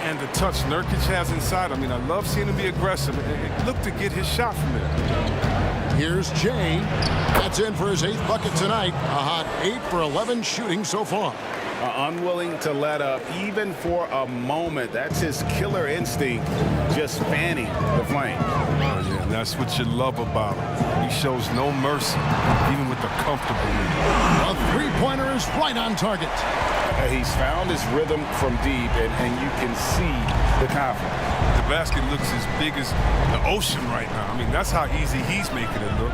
E: And the touch Nurkic has inside. I mean, I love seeing him be aggressive. It looked to get his shot from there.
B: Here's Jay. That's in for his 8th bucket tonight. A hot 8 for 11 shooting so far.
D: unwilling to let up even for a moment. That's his killer instinct, just fanning the flame.
E: Oh, yeah, and that's what you love about him. He shows no mercy, even with the comfortable lead.
B: A three-pointer is right on target.
D: He's found his rhythm from deep, and you can see the confidence.
E: The basket looks as big as the ocean right now. I mean, that's how easy he's making it look.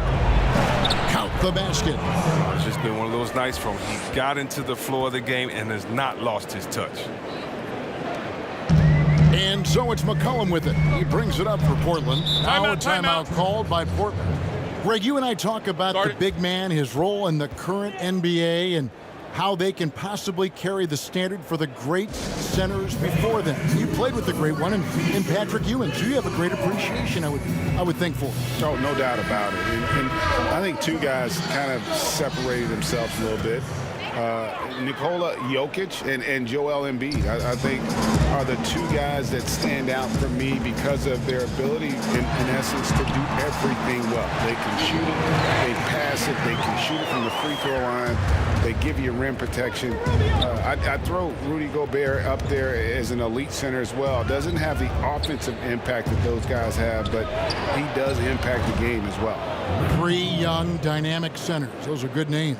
B: Count the basket.
E: It's just been one of those nights from he got into the floor of the game and has not lost his touch.
B: And so it's McCollum with it. He brings it up for Portland. Now a timeout called by Portland. Greg, you and I talk about the big man, his role in the current NBA, and how they can possibly carry the standard for the great centers before them. You played with the great one in Patrick Ewing, so you have a great appreciation, I would think, for.
D: Oh, no doubt about it. And I think two guys kind of separated themselves a little bit. Nikola Jokic and Joel Embiid, I think, are the two guys that stand out for me because of their ability, in essence, to do everything well. They can shoot it, they pass it, they can shoot it from the free throw line, they give you rim protection. I throw Rudy Gobert up there as an elite center as well. Doesn't have the offensive impact that those guys have, but he does impact the game as well.
B: Three young, dynamic centers. Those are good names.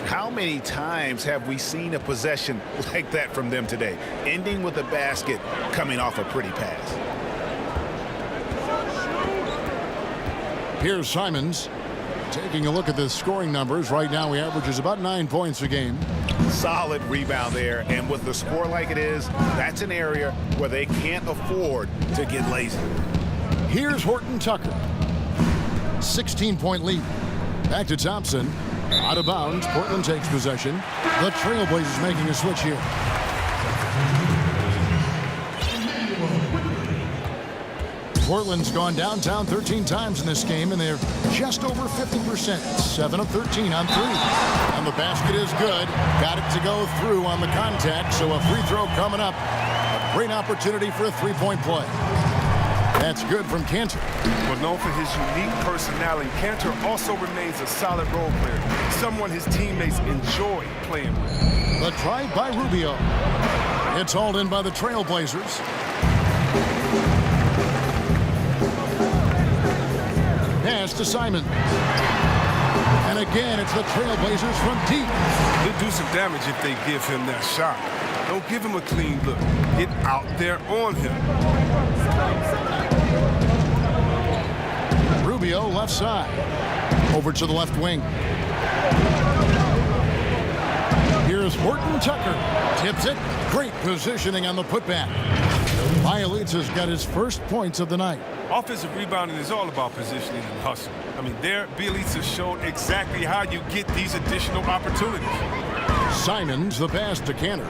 D: How many times have we seen a possession like that from them today, ending with a basket coming off a pretty pass?
B: Here's Simons taking a look at the scoring numbers. Right now he averages about 9 points a game.
D: Solid rebound there, and with the score like it is, that's an area where they can't afford to get lazy.
B: Here's Horton Tucker. 16-point lead. Back to Thompson. Out of bounds. Portland takes possession. The Trailblazers making a switch here. Portland's gone downtown 13 times in this game, and they're just over 50%. 7 of 13 on three. And the basket is good. Got it to go through on the contact, so a free throw coming up. A great opportunity for a three-point play. That's good from Cantor.
E: Well, known for his unique personality, Cantor also remains a solid role player, someone his teammates enjoy playing with.
B: The drive by Rubio. It's hauled in by the Trailblazers. Pass to Simon. And again, it's the Trailblazers from deep.
E: He'll do some damage if they give him that shot. Don't give him a clean look. Get out there on him.
B: Rubio left side. Over to the left wing. Here's Horton Tucker. Tips it. Great positioning on the putback. Bielitsa's got his first points of the night.
E: Offensive rebounding is all about positioning and hustle. I mean, there, Bielitsa showed exactly how you get these additional opportunities.
B: Simons the pass to Cantor.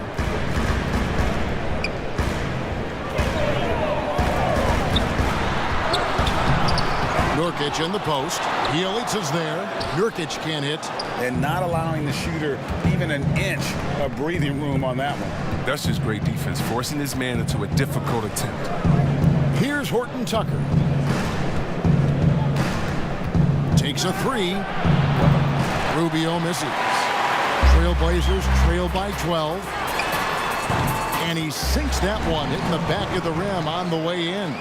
B: Nurkic in the post. Bielitsa's there. Nurkic can't hit.
D: And not allowing the shooter even an inch of breathing room on that one.
E: That's just great defense, forcing this man into a difficult attempt.
B: Here's Horton Tucker. Takes a three. Rubio misses. Trailblazers trail by 12. And he sinks that one, hitting the back of the rim on the way in.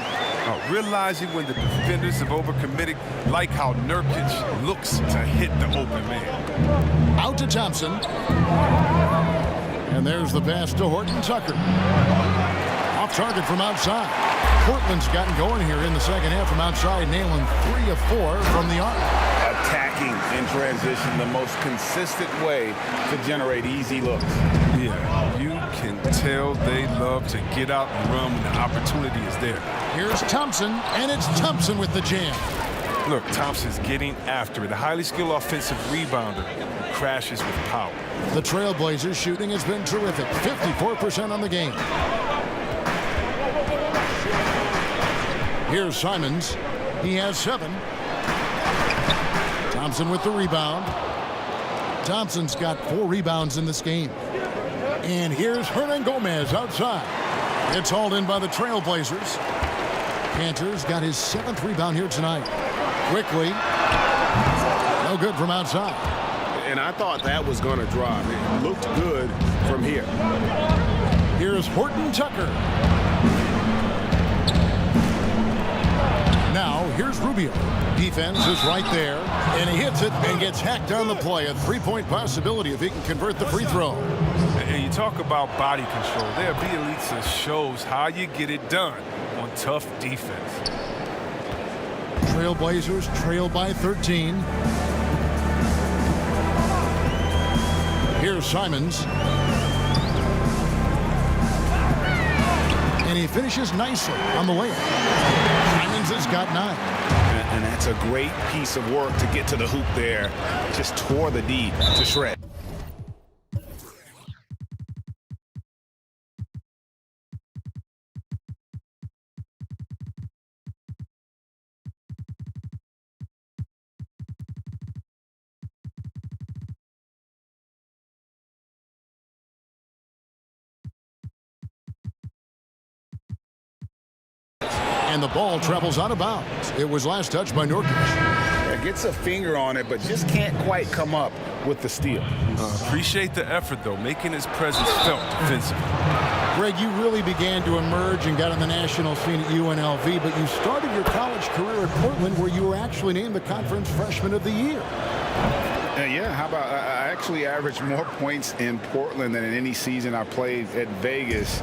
E: Realizing when the defenders have overcommitted, like how Nurkic looks to hit the open man.
B: Out to Thompson. And there's the pass to Horton Tucker. Off target from outside. Portland's gotten going here in the second half from outside, nailing 3 of 4 from the arc.
D: Attacking in transition, the most consistent way to generate easy looks.
E: Yeah, you can tell they love to get out and run when the opportunity is there.
B: Here's Thompson, and it's Thompson with the jam.
E: Look, Thompson's getting after it. A highly skilled offensive rebounder who crashes with power.
B: The Trailblazers shooting has been terrific. 54% on the game. Here's Simons. He has 7. Thompson with the rebound. Thompson's got 4 rebounds in this game. And here's Hernan Gomez outside. It's hauled in by the Trailblazers. Cantor's got his 7th rebound here tonight. Quickly. No good from outside.
D: And I thought that was going to drop. It looked good
H: from here.
B: Here's Horton Tucker. Now, here's Rubio. Defense is right there, and he hits it and gets hacked on the play. A three-point possibility if he can convert the free throw.
E: And you talk about body control. There, Bielitsa shows how you get it done on tough defense.
B: Trailblazers trail by 13. Here's Simons. And he finishes nicely on the layup. Simons has got 9.
D: And that's a great piece of work to get to the hoop there. Just tore the D to shred.
B: And the ball travels out of bounds. It was last touched by Nurkic.
D: Yeah, gets a finger on it, but just can't quite come up with the steal.
E: Appreciate the effort, though, making his presence felt defensively.
B: Greg, you really began to emerge and got on the national scene at UNLV, but you started your college career at Portland, where you were actually named the Conference Freshman of the Year.
D: Yeah, how about I actually averaged more points in Portland than in any season I played at Vegas.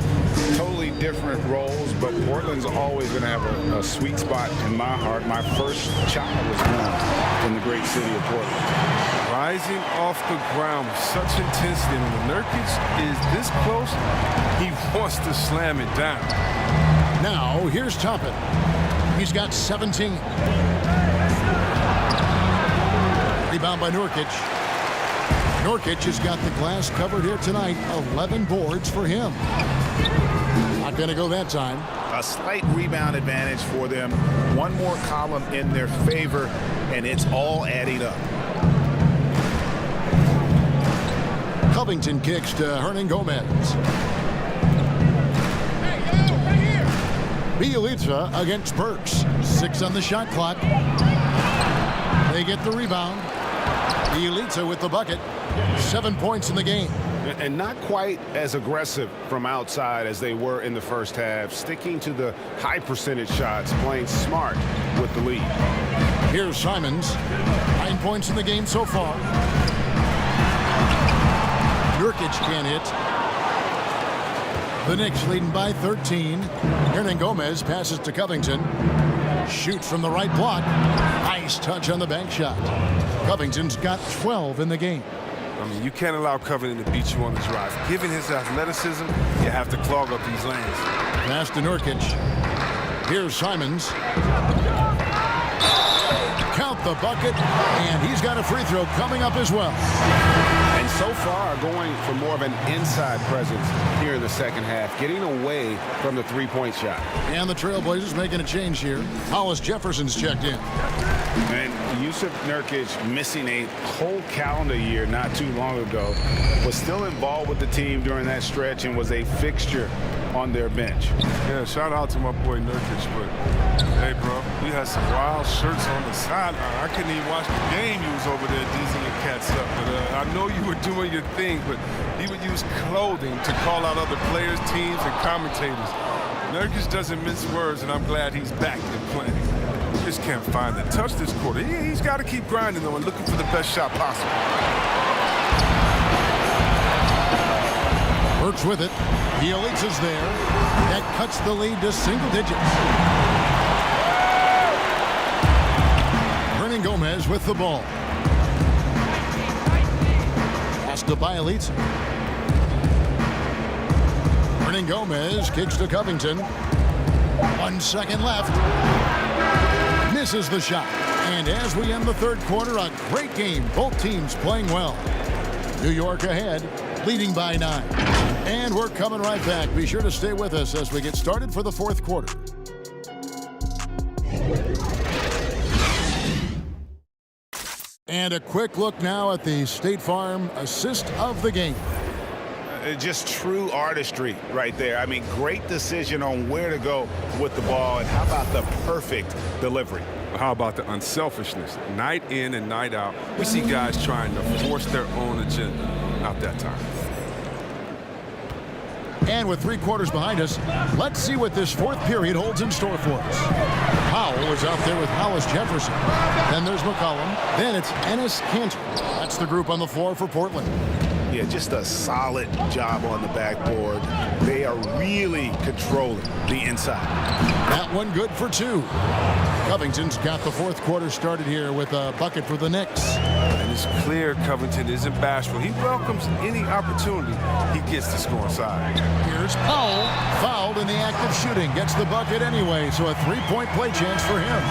D: Totally different roles, but Portland's always going to have a sweet spot in my heart. My first child was born in the great city of Portland.
E: Rising off the ground with such intensity, and when Nurkic is this close, he wants to slam it down.
B: Now, here's Toppin. He's got 17. Rebound by Nurkic. Nurkic has got the glass covered here tonight. 11 boards for him. Not going to go that time.
D: A slight rebound advantage for them. One more column in their favor, and it's all adding up.
B: Covington kicks to Hernan Gomez. Bielitsa against Burks. 6 on the shot clock. They get the rebound. Bielitsa with the bucket. 7 points in the game.
D: And not quite as aggressive from outside as they were in the first half. Sticking to the high percentage shots, playing smart with the lead.
B: Here's Simons. 9 points in the game so far. Nurkic can't hit. The Knicks leading by 13. Hernan Gomez passes to Covington. Shoots from the right block. Nice touch on the bank shot. Covington's got 12 in the game.
E: I mean, you can't allow Covington to beat you on the drive. Given his athleticism, you have to clog up these lanes.
B: Pass to Nurkic. Here's Simons. Count the bucket, and he's got a free throw coming up as well.
D: And so far, going for more of an inside presence here in the second half, getting away from the three-point shot.
B: And the Trailblazers making a change here. Hollis Jefferson's checked in.
D: And Yusuf Nurkic, missing a whole calendar year not too long ago, was still involved with the team during that stretch and was a fixture on their bench.
E: Yeah, shout out to my boy Nurkic, but hey, bro, we had some wild shirts on the sideline. I couldn't even watch the game. You was over there dizzying your cats up. But I know you were doing your thing, but he would use clothing to call out other players, teams, and commentators. Nurkic doesn't mince words, and I'm glad he's back and playing. Just can't find the touch this quarter. Yeah, he's got to keep grinding, though, and looking for the best shot possible.
B: Burks with it. Bielitsa's there. That cuts the lead to single digits. Hernan Gomez with the ball. Pass to Bielitsa. Hernan Gomez kicks to Covington. 1 second left. Misses the shot. And as we end the third quarter, a great game. Both teams playing well. New York ahead, leading by 9. And we're coming right back. Be sure to stay with us as we get started for the fourth quarter. And a quick look now at the State Farm assist of the game.
D: Just true artistry right there. I mean, great decision on where to go with the ball, and how about the perfect delivery?
E: How about the unselfishness? Night in and night out, we see guys trying to force their own agenda. Not that time.
B: And with 3 quarters behind us, let's see what this 4th period holds in store for us. Powell is out there with Hollis Jefferson. Then there's McCollum. Then it's Enes Kanter. That's the group on the floor for Portland.
D: Yeah, just a solid job on the backboard. They are really controlling the inside.
B: That one good for 2. Covington's got the 4th quarter started here with a bucket for the Knicks.
E: And it's clear Covington isn't bashful. He welcomes any opportunity he gets to score inside.
B: Here's Powell, fouled in the act of shooting. Gets the bucket anyway, so a 3-point play chance for him.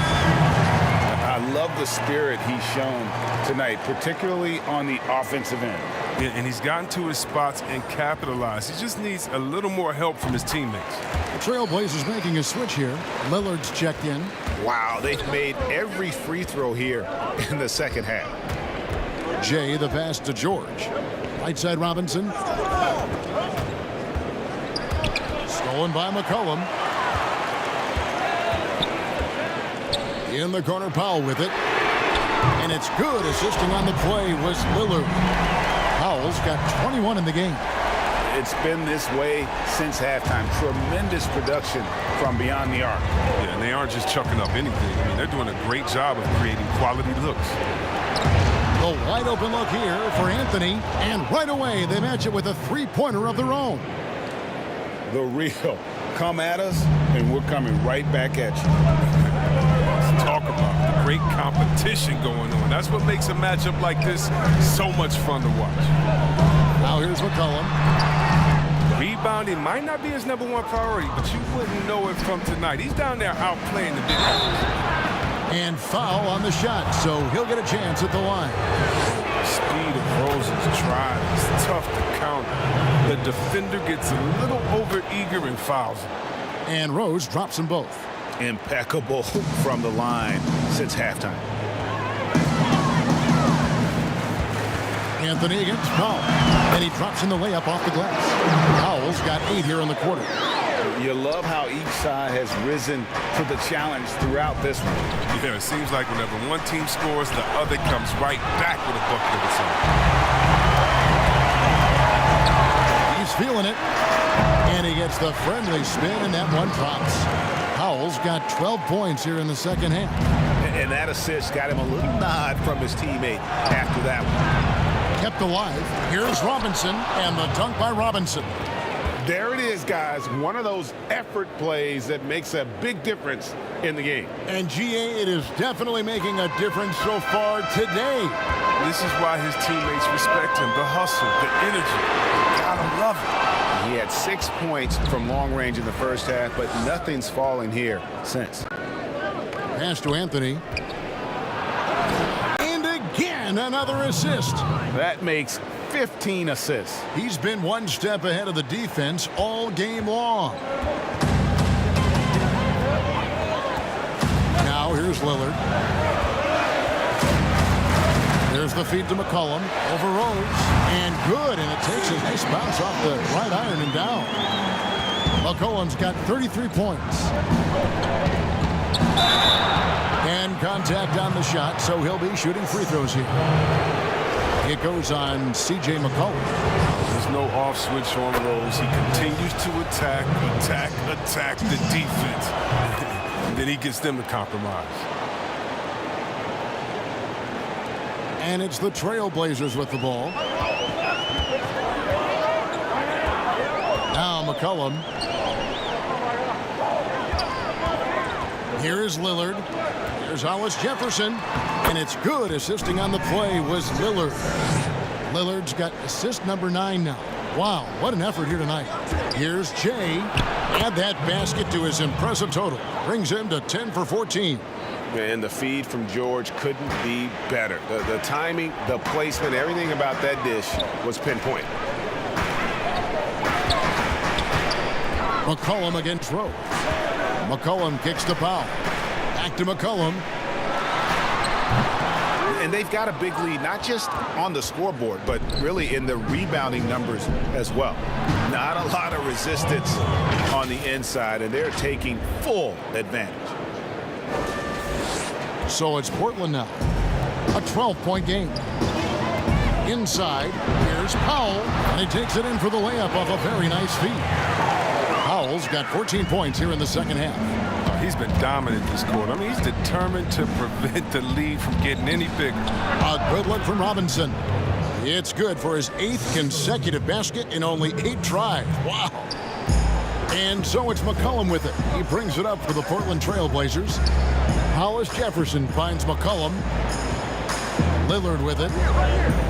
D: I love the spirit he's shown tonight, particularly on the offensive end.
E: Yeah, and he's gotten to his spots and capitalized. He just needs a little more help from his teammates.
B: The Trailblazers making a switch here. Lillard's checked in.
D: Wow, they've made every free throw here in the second half.
B: Jay, the pass to George. Right side Robinson. Stolen by McCollum. In the corner, Powell with it. And it's good. Assisting on the play was Lillard. Powell's got 21 in the game.
D: It's been this way since halftime. Tremendous production from beyond the arc.
E: Yeah, and they aren't just chucking up anything. I mean, they're doing a great job of creating quality looks.
B: The wide open look here for Anthony. And right away, they match it with a 3-pointer of their own.
D: The real. Come at us, and we're coming right back at you.
E: Let's talk about the great competition going on. That's what makes a matchup like this so much fun to watch.
B: Now here's McCollum.
E: Rebounding might not be his #1 priority, but you wouldn't know it from tonight. He's down there outplaying the big guys.
B: And foul on the shot, so he'll get a chance at the line.
E: Speed of Rosen's try is tough to counter. The defender gets a little over-eager and fouls him.
B: And Rose drops them both.
D: Impeccable from the line since halftime.
B: Anthony against Powell. And he drops in the layup off the glass. Powell's got 8 here in the quarter.
D: You love how each side has risen to the challenge throughout this one.
E: Yeah, it seems like whenever one team scores, the other comes right back with a bucket of its own.
B: He's feeling it. And he gets the friendly spin, and that one drops. Powell's got 12 points here in the second half.
D: And that assist got him a little nod from his teammate after that one.
B: Kept alive. Here's Robinson, and the dunk by Robinson.
D: There it is, guys. One of those effort plays that makes a big difference in the game.
B: And GA, it is definitely making a difference so far today.
E: This is why his teammates respect him. The hustle, the energy. Gotta love it.
D: He had 6 points from long range in the first half, but nothing's fallen here since.
B: Pass to Anthony. And again, another assist.
D: That makes 15 assists.
B: He's been one step ahead of the defense all game long. Now here's Lillard. There's the feed to McCollum. Over Rose. And good. And it takes a nice bounce off the right iron and down. McCollum's got 33 points. And contact on the shot, so he'll be shooting free throws here. It goes on C.J. McCollum.
E: There's no off switch on Rose. He continues to attack the defense. And then he gets them to compromise.
B: And it's the Trailblazers with the ball. Now McCollum. Here's Lillard. Here's Hollis Jefferson. And it's good. Assisting on the play was Lillard. Lillard's got assist number 9 now. Wow, what an effort here tonight. Here's Jay. Add that basket to his impressive total. Brings him to 10 for 14.
H: And the feed from George couldn't be better. The timing, the placement, everything about that dish was pinpoint.
B: McCollum against Rose. McCollum kicks to Powell. Back to McCollum.
D: And they've got a big lead, not just on the scoreboard, but really in the rebounding numbers as well. Not a lot of resistance on the inside, and they're taking full advantage. So it's Portland now. A 12-point game.
B: Inside, here's Powell, and he takes it in for the layup off a very nice feed. Powell's got 14 points here in the second half.
E: He's been dominant this quarter. I mean, he's determined to prevent the lead from getting any bigger.
B: A good look from Robinson. It's good for his 8th consecutive basket in only 8 tries. Wow. And so it's McCollum with it. He brings it up for the Portland Trail Blazers. Hollis Jefferson finds McCollum. Lillard with it.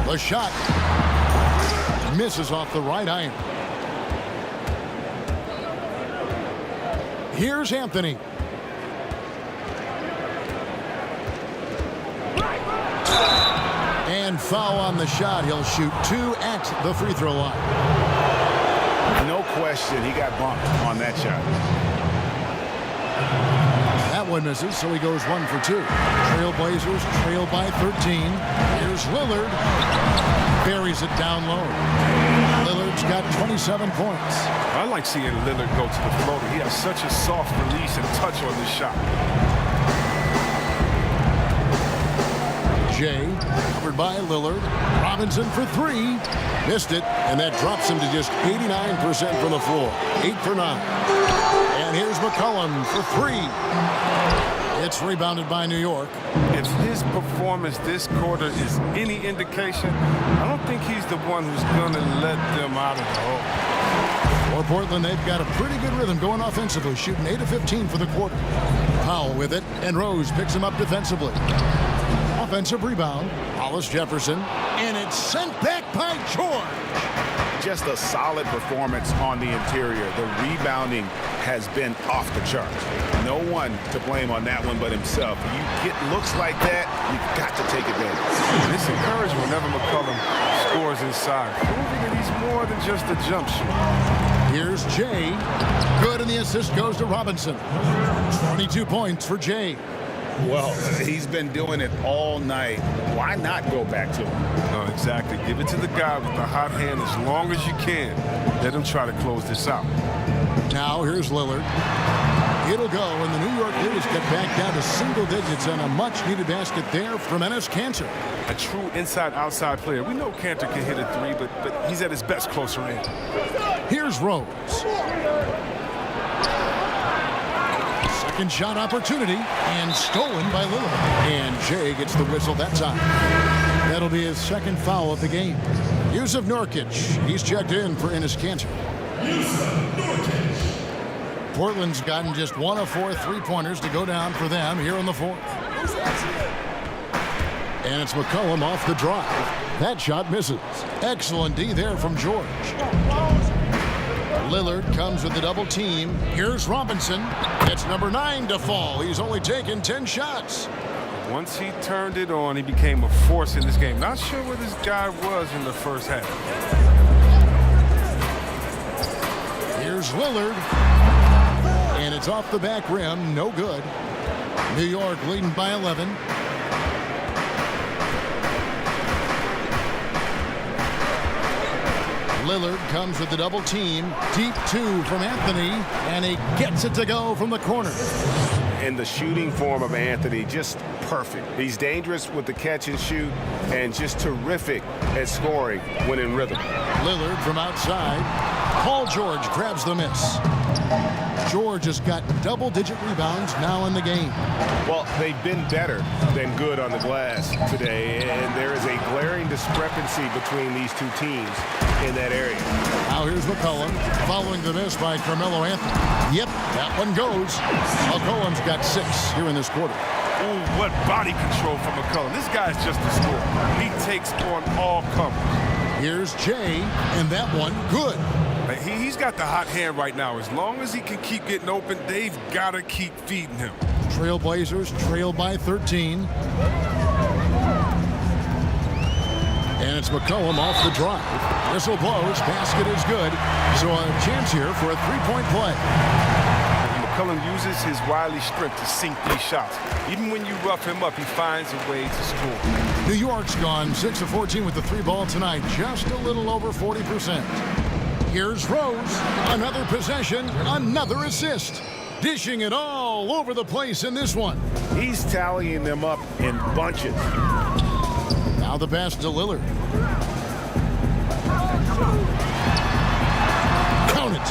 B: The shot misses off the right iron. Here's Anthony. And foul on the shot. He'll shoot 2 at the free throw line.
D: No question, he got bumped on that shot.
B: That one misses, so he goes 1 for 2. Trailblazers trail by 13. Here's Lillard. Buries it down low. Lillard's got 27 points.
E: I like seeing Lillard go to the floater. He has such a soft release and touch on this shot.
B: Jay, covered by Lillard. Robinson for 3. Missed it, and that drops him to just 89% from the floor. 8 for 9. And here's McCollum for 3. It's rebounded by New York.
E: If his performance this quarter is any indication, I don't think he's the one who's going to let them out of the hole.
B: For Portland, they've got a pretty good rhythm going offensively, shooting 8 of 15 for the quarter. Powell with it, and Rose picks him up defensively. Offensive rebound, Hollis Jefferson, and it's sent back by George.
D: Just a solid performance on the interior. The rebounding has been off the charts. No one to blame on that one but himself. You get looks like that, you've got to take advantage.
E: It's encouraging whenever McCollum scores inside, proving that he's more than just a jump shooter.
B: Here's Jay. Good, and the assist goes to Robinson. 22 points for Jay.
D: Well, he's been doing it all night. Why not go back to him?
E: No, exactly. Give it to the guy with the hot hand as long as you can. Let him try to close this out.
B: Now here's Lillard. It'll go, and the New York Knicks get back down to single digits on a much-needed basket there from Enes Kanter.
E: A true inside-outside player. We know Kanter can hit a 3, but he's at his best closer in.
B: Here's Rose. Second shot opportunity, and stolen by Lillard. And Jay gets the whistle that time. That'll be his second foul of the game. Yusuf Nurkic, he's checked in for Enes Kanter. Portland's gotten just 1 of 4 3-pointers to go down for them here in the 4th. And it's McCollum off the drive. That shot misses. Excellent D there from George. Lillard comes with the double team. Here's Robinson. It's number 9 to fall. He's only taken 10 shots.
E: Once he turned it on, he became a force in this game. Not sure where this guy was in the first half.
B: Here's Lillard. And it's off the back rim. No good. New York leading by 11. Lillard comes with the double team. Deep 2 from Anthony. And he gets it to go from the corner.
H: And the shooting form of Anthony, just perfect. He's dangerous with the catch and shoot and just terrific at scoring when in rhythm.
B: Lillard from outside. Paul George grabs the miss. George has got double-digit rebounds now in the game.
H: Well, they've been better than good on the glass today, and there is a glaring discrepancy between these two teams in that area.
B: Now here's McCollum following the miss by Carmelo Anthony. Yep, that one goes. McCollum's got 6 here in this quarter.
E: Oh, what body control from McCollum. This guy's just a scorer. He takes on all comers.
B: Here's Jay, and that one good.
E: He's got the hot hand right now. As long as he can keep getting open, they've got to keep feeding him.
B: Trailblazers trail by 13. And it's McCollum off the drive. Whistle blows. Basket is good. So a chance here for a 3-point play.
E: McCollum uses his wily strength to sink these shots. Even when you rough him up, he finds a way to score.
B: New York's gone 6 of 14 with the 3 ball tonight. Just a little over 40%. Here's Rose. Another possession, another assist. Dishing it all over the place in this one.
H: He's tallying them up in bunches.
B: Now the pass to Lillard. Count it.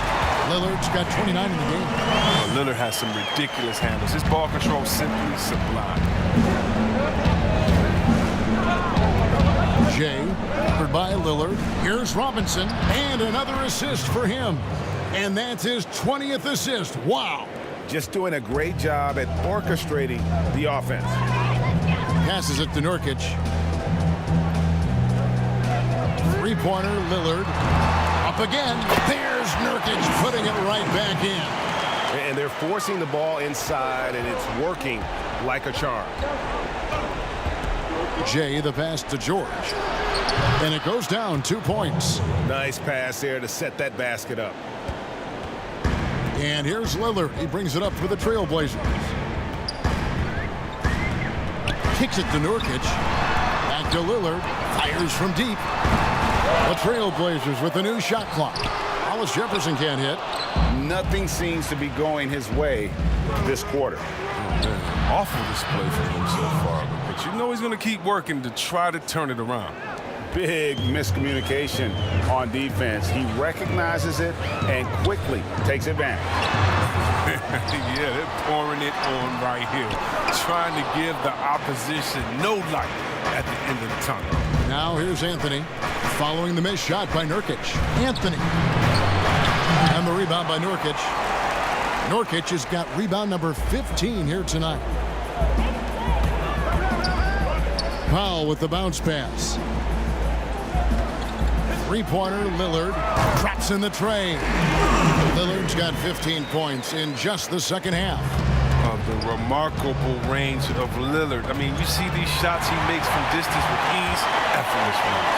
B: Lillard's got 29 in the game.
E: Lillard has some ridiculous handles. His ball control is simply sublime.
B: Jay, covered by Lillard. Here's Robinson, and another assist for him. And that's his 20th assist. Wow.
D: Just doing a great job at orchestrating the offense.
B: Passes it to Nurkic. Three-pointer, Lillard. Up again. There's Nurkic putting it right back in.
H: And they're forcing the ball inside, and it's working like a charm.
B: Jay, the pass to George. And it goes down 2 points.
H: Nice pass there to set that basket up.
B: And here's Lillard. He brings it up for the Trailblazers. Kicks it to Nurkic. Back to Lillard. Fires from deep. The Trailblazers with a new shot clock. Hollis Jefferson can't hit.
D: Nothing seems to be going his way this quarter.
E: Awful display for him so far. But you know he's going to keep working to try to turn it around.
D: Big miscommunication on defense. He recognizes it and quickly takes advantage.
E: Yeah, they're pouring it on right here. Trying to give the opposition no light at the end of the tunnel.
B: Now here's Anthony. Following the missed shot by Nurkic. Anthony. And the rebound by Nurkic. Nurkic has got rebound number 15 here tonight. Powell with the bounce pass. Three-pointer, Lillard drops in the tray. Lillard's got 15 points in just the second half.
E: The remarkable range of Lillard. I mean, you see these shots he makes from distance with ease, effortless ones.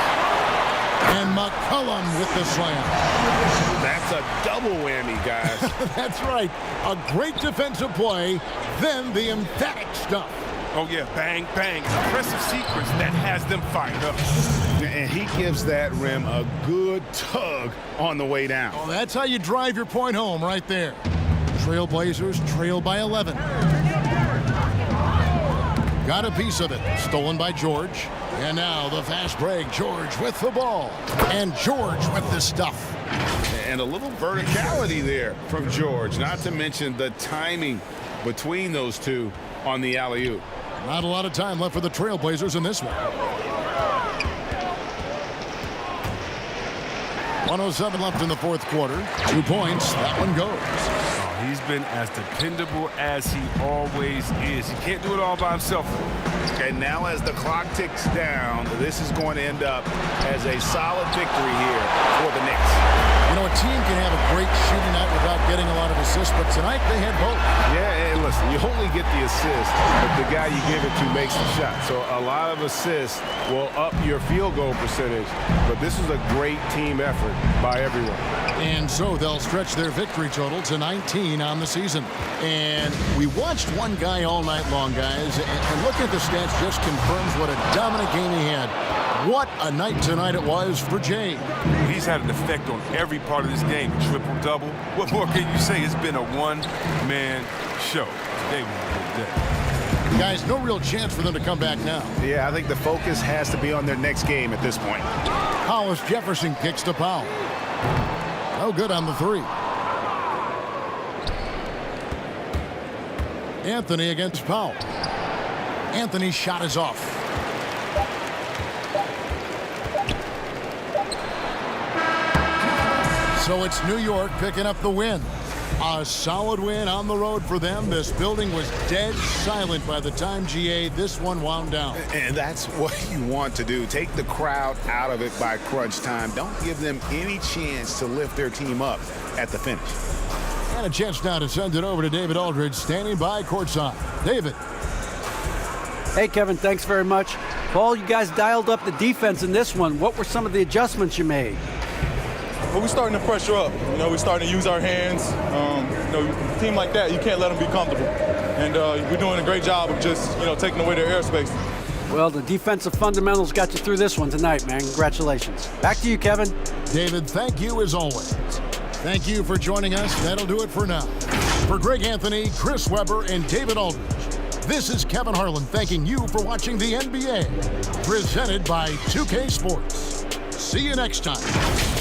B: And McCollum with the slam.
D: That's a double whammy, guys.
B: That's right. A great defensive play, then the emphatic stuff.
E: Oh, yeah, bang, bang. Impressive sequence that has them fired up.
D: And he gives that rim a good tug on the way down.
B: Well, that's how you drive your point home right there. Trailblazers trail by 11. Got a piece of it. Stolen by George. And now the fast break. George with the ball. And George with the stuff.
D: And a little verticality there from George. Not to mention the timing between those two on the alley-oop.
B: Not a lot of time left for the Trailblazers in this one. 1:07 left in the fourth quarter. 2 points. That one goes.
E: He's been as dependable as he always is. He can't do it all by himself.
D: And now as the clock ticks down, this is going to end up as a solid victory here for the Knicks.
B: You know, a team can have a great shooting night without getting a lot of assists, but tonight they had both.
D: Yeah, and listen, you only get the assist if the guy you give it to makes the shot. So a lot of assists will up your field goal percentage, but this is a great team effort by everyone.
B: And so they'll stretch their victory total to 19 on the season. And we watched one guy all night long, guys, and looking at the stats just confirms what a dominant game he had. What a night tonight it was for Jay.
E: He's had an effect on every part of this game. Triple-double. What more can you say? It's been a one-man show. Today was a good day.
B: Guys, no real chance for them to come back now.
D: Yeah, I think the focus has to be on their next game at this point.
B: Hollis Jefferson kicks to Powell. No good on the three. Anthony against Powell. Anthony's shot is off. So it's New York picking up the win. A solid win on the road for them. This building was dead silent by the time this one wound down.
D: And that's what you want to do. Take the crowd out of it by crunch time. Don't give them any chance to lift their team up at the finish.
B: And a chance now to send it over to David Aldridge, standing by courtside. David.
F: Hey, Kevin, thanks very much. Paul, you guys dialed up the defense in this one. What were some of the adjustments you made?
K: Well, we're starting to pressure up. You know, we're starting to use our hands. You know, a team like that, you can't let them be comfortable. And we're doing a great job of just, you know, taking away their airspace.
F: Well, the defensive fundamentals got you through this one tonight, man. Congratulations. Back to you, Kevin.
B: David, thank you as always. Thank you for joining us. That'll do it for now. For Greg Anthony, Chris Webber, and David Aldridge, this is Kevin Harlan thanking you for watching the NBA, presented by 2K Sports. See you next time.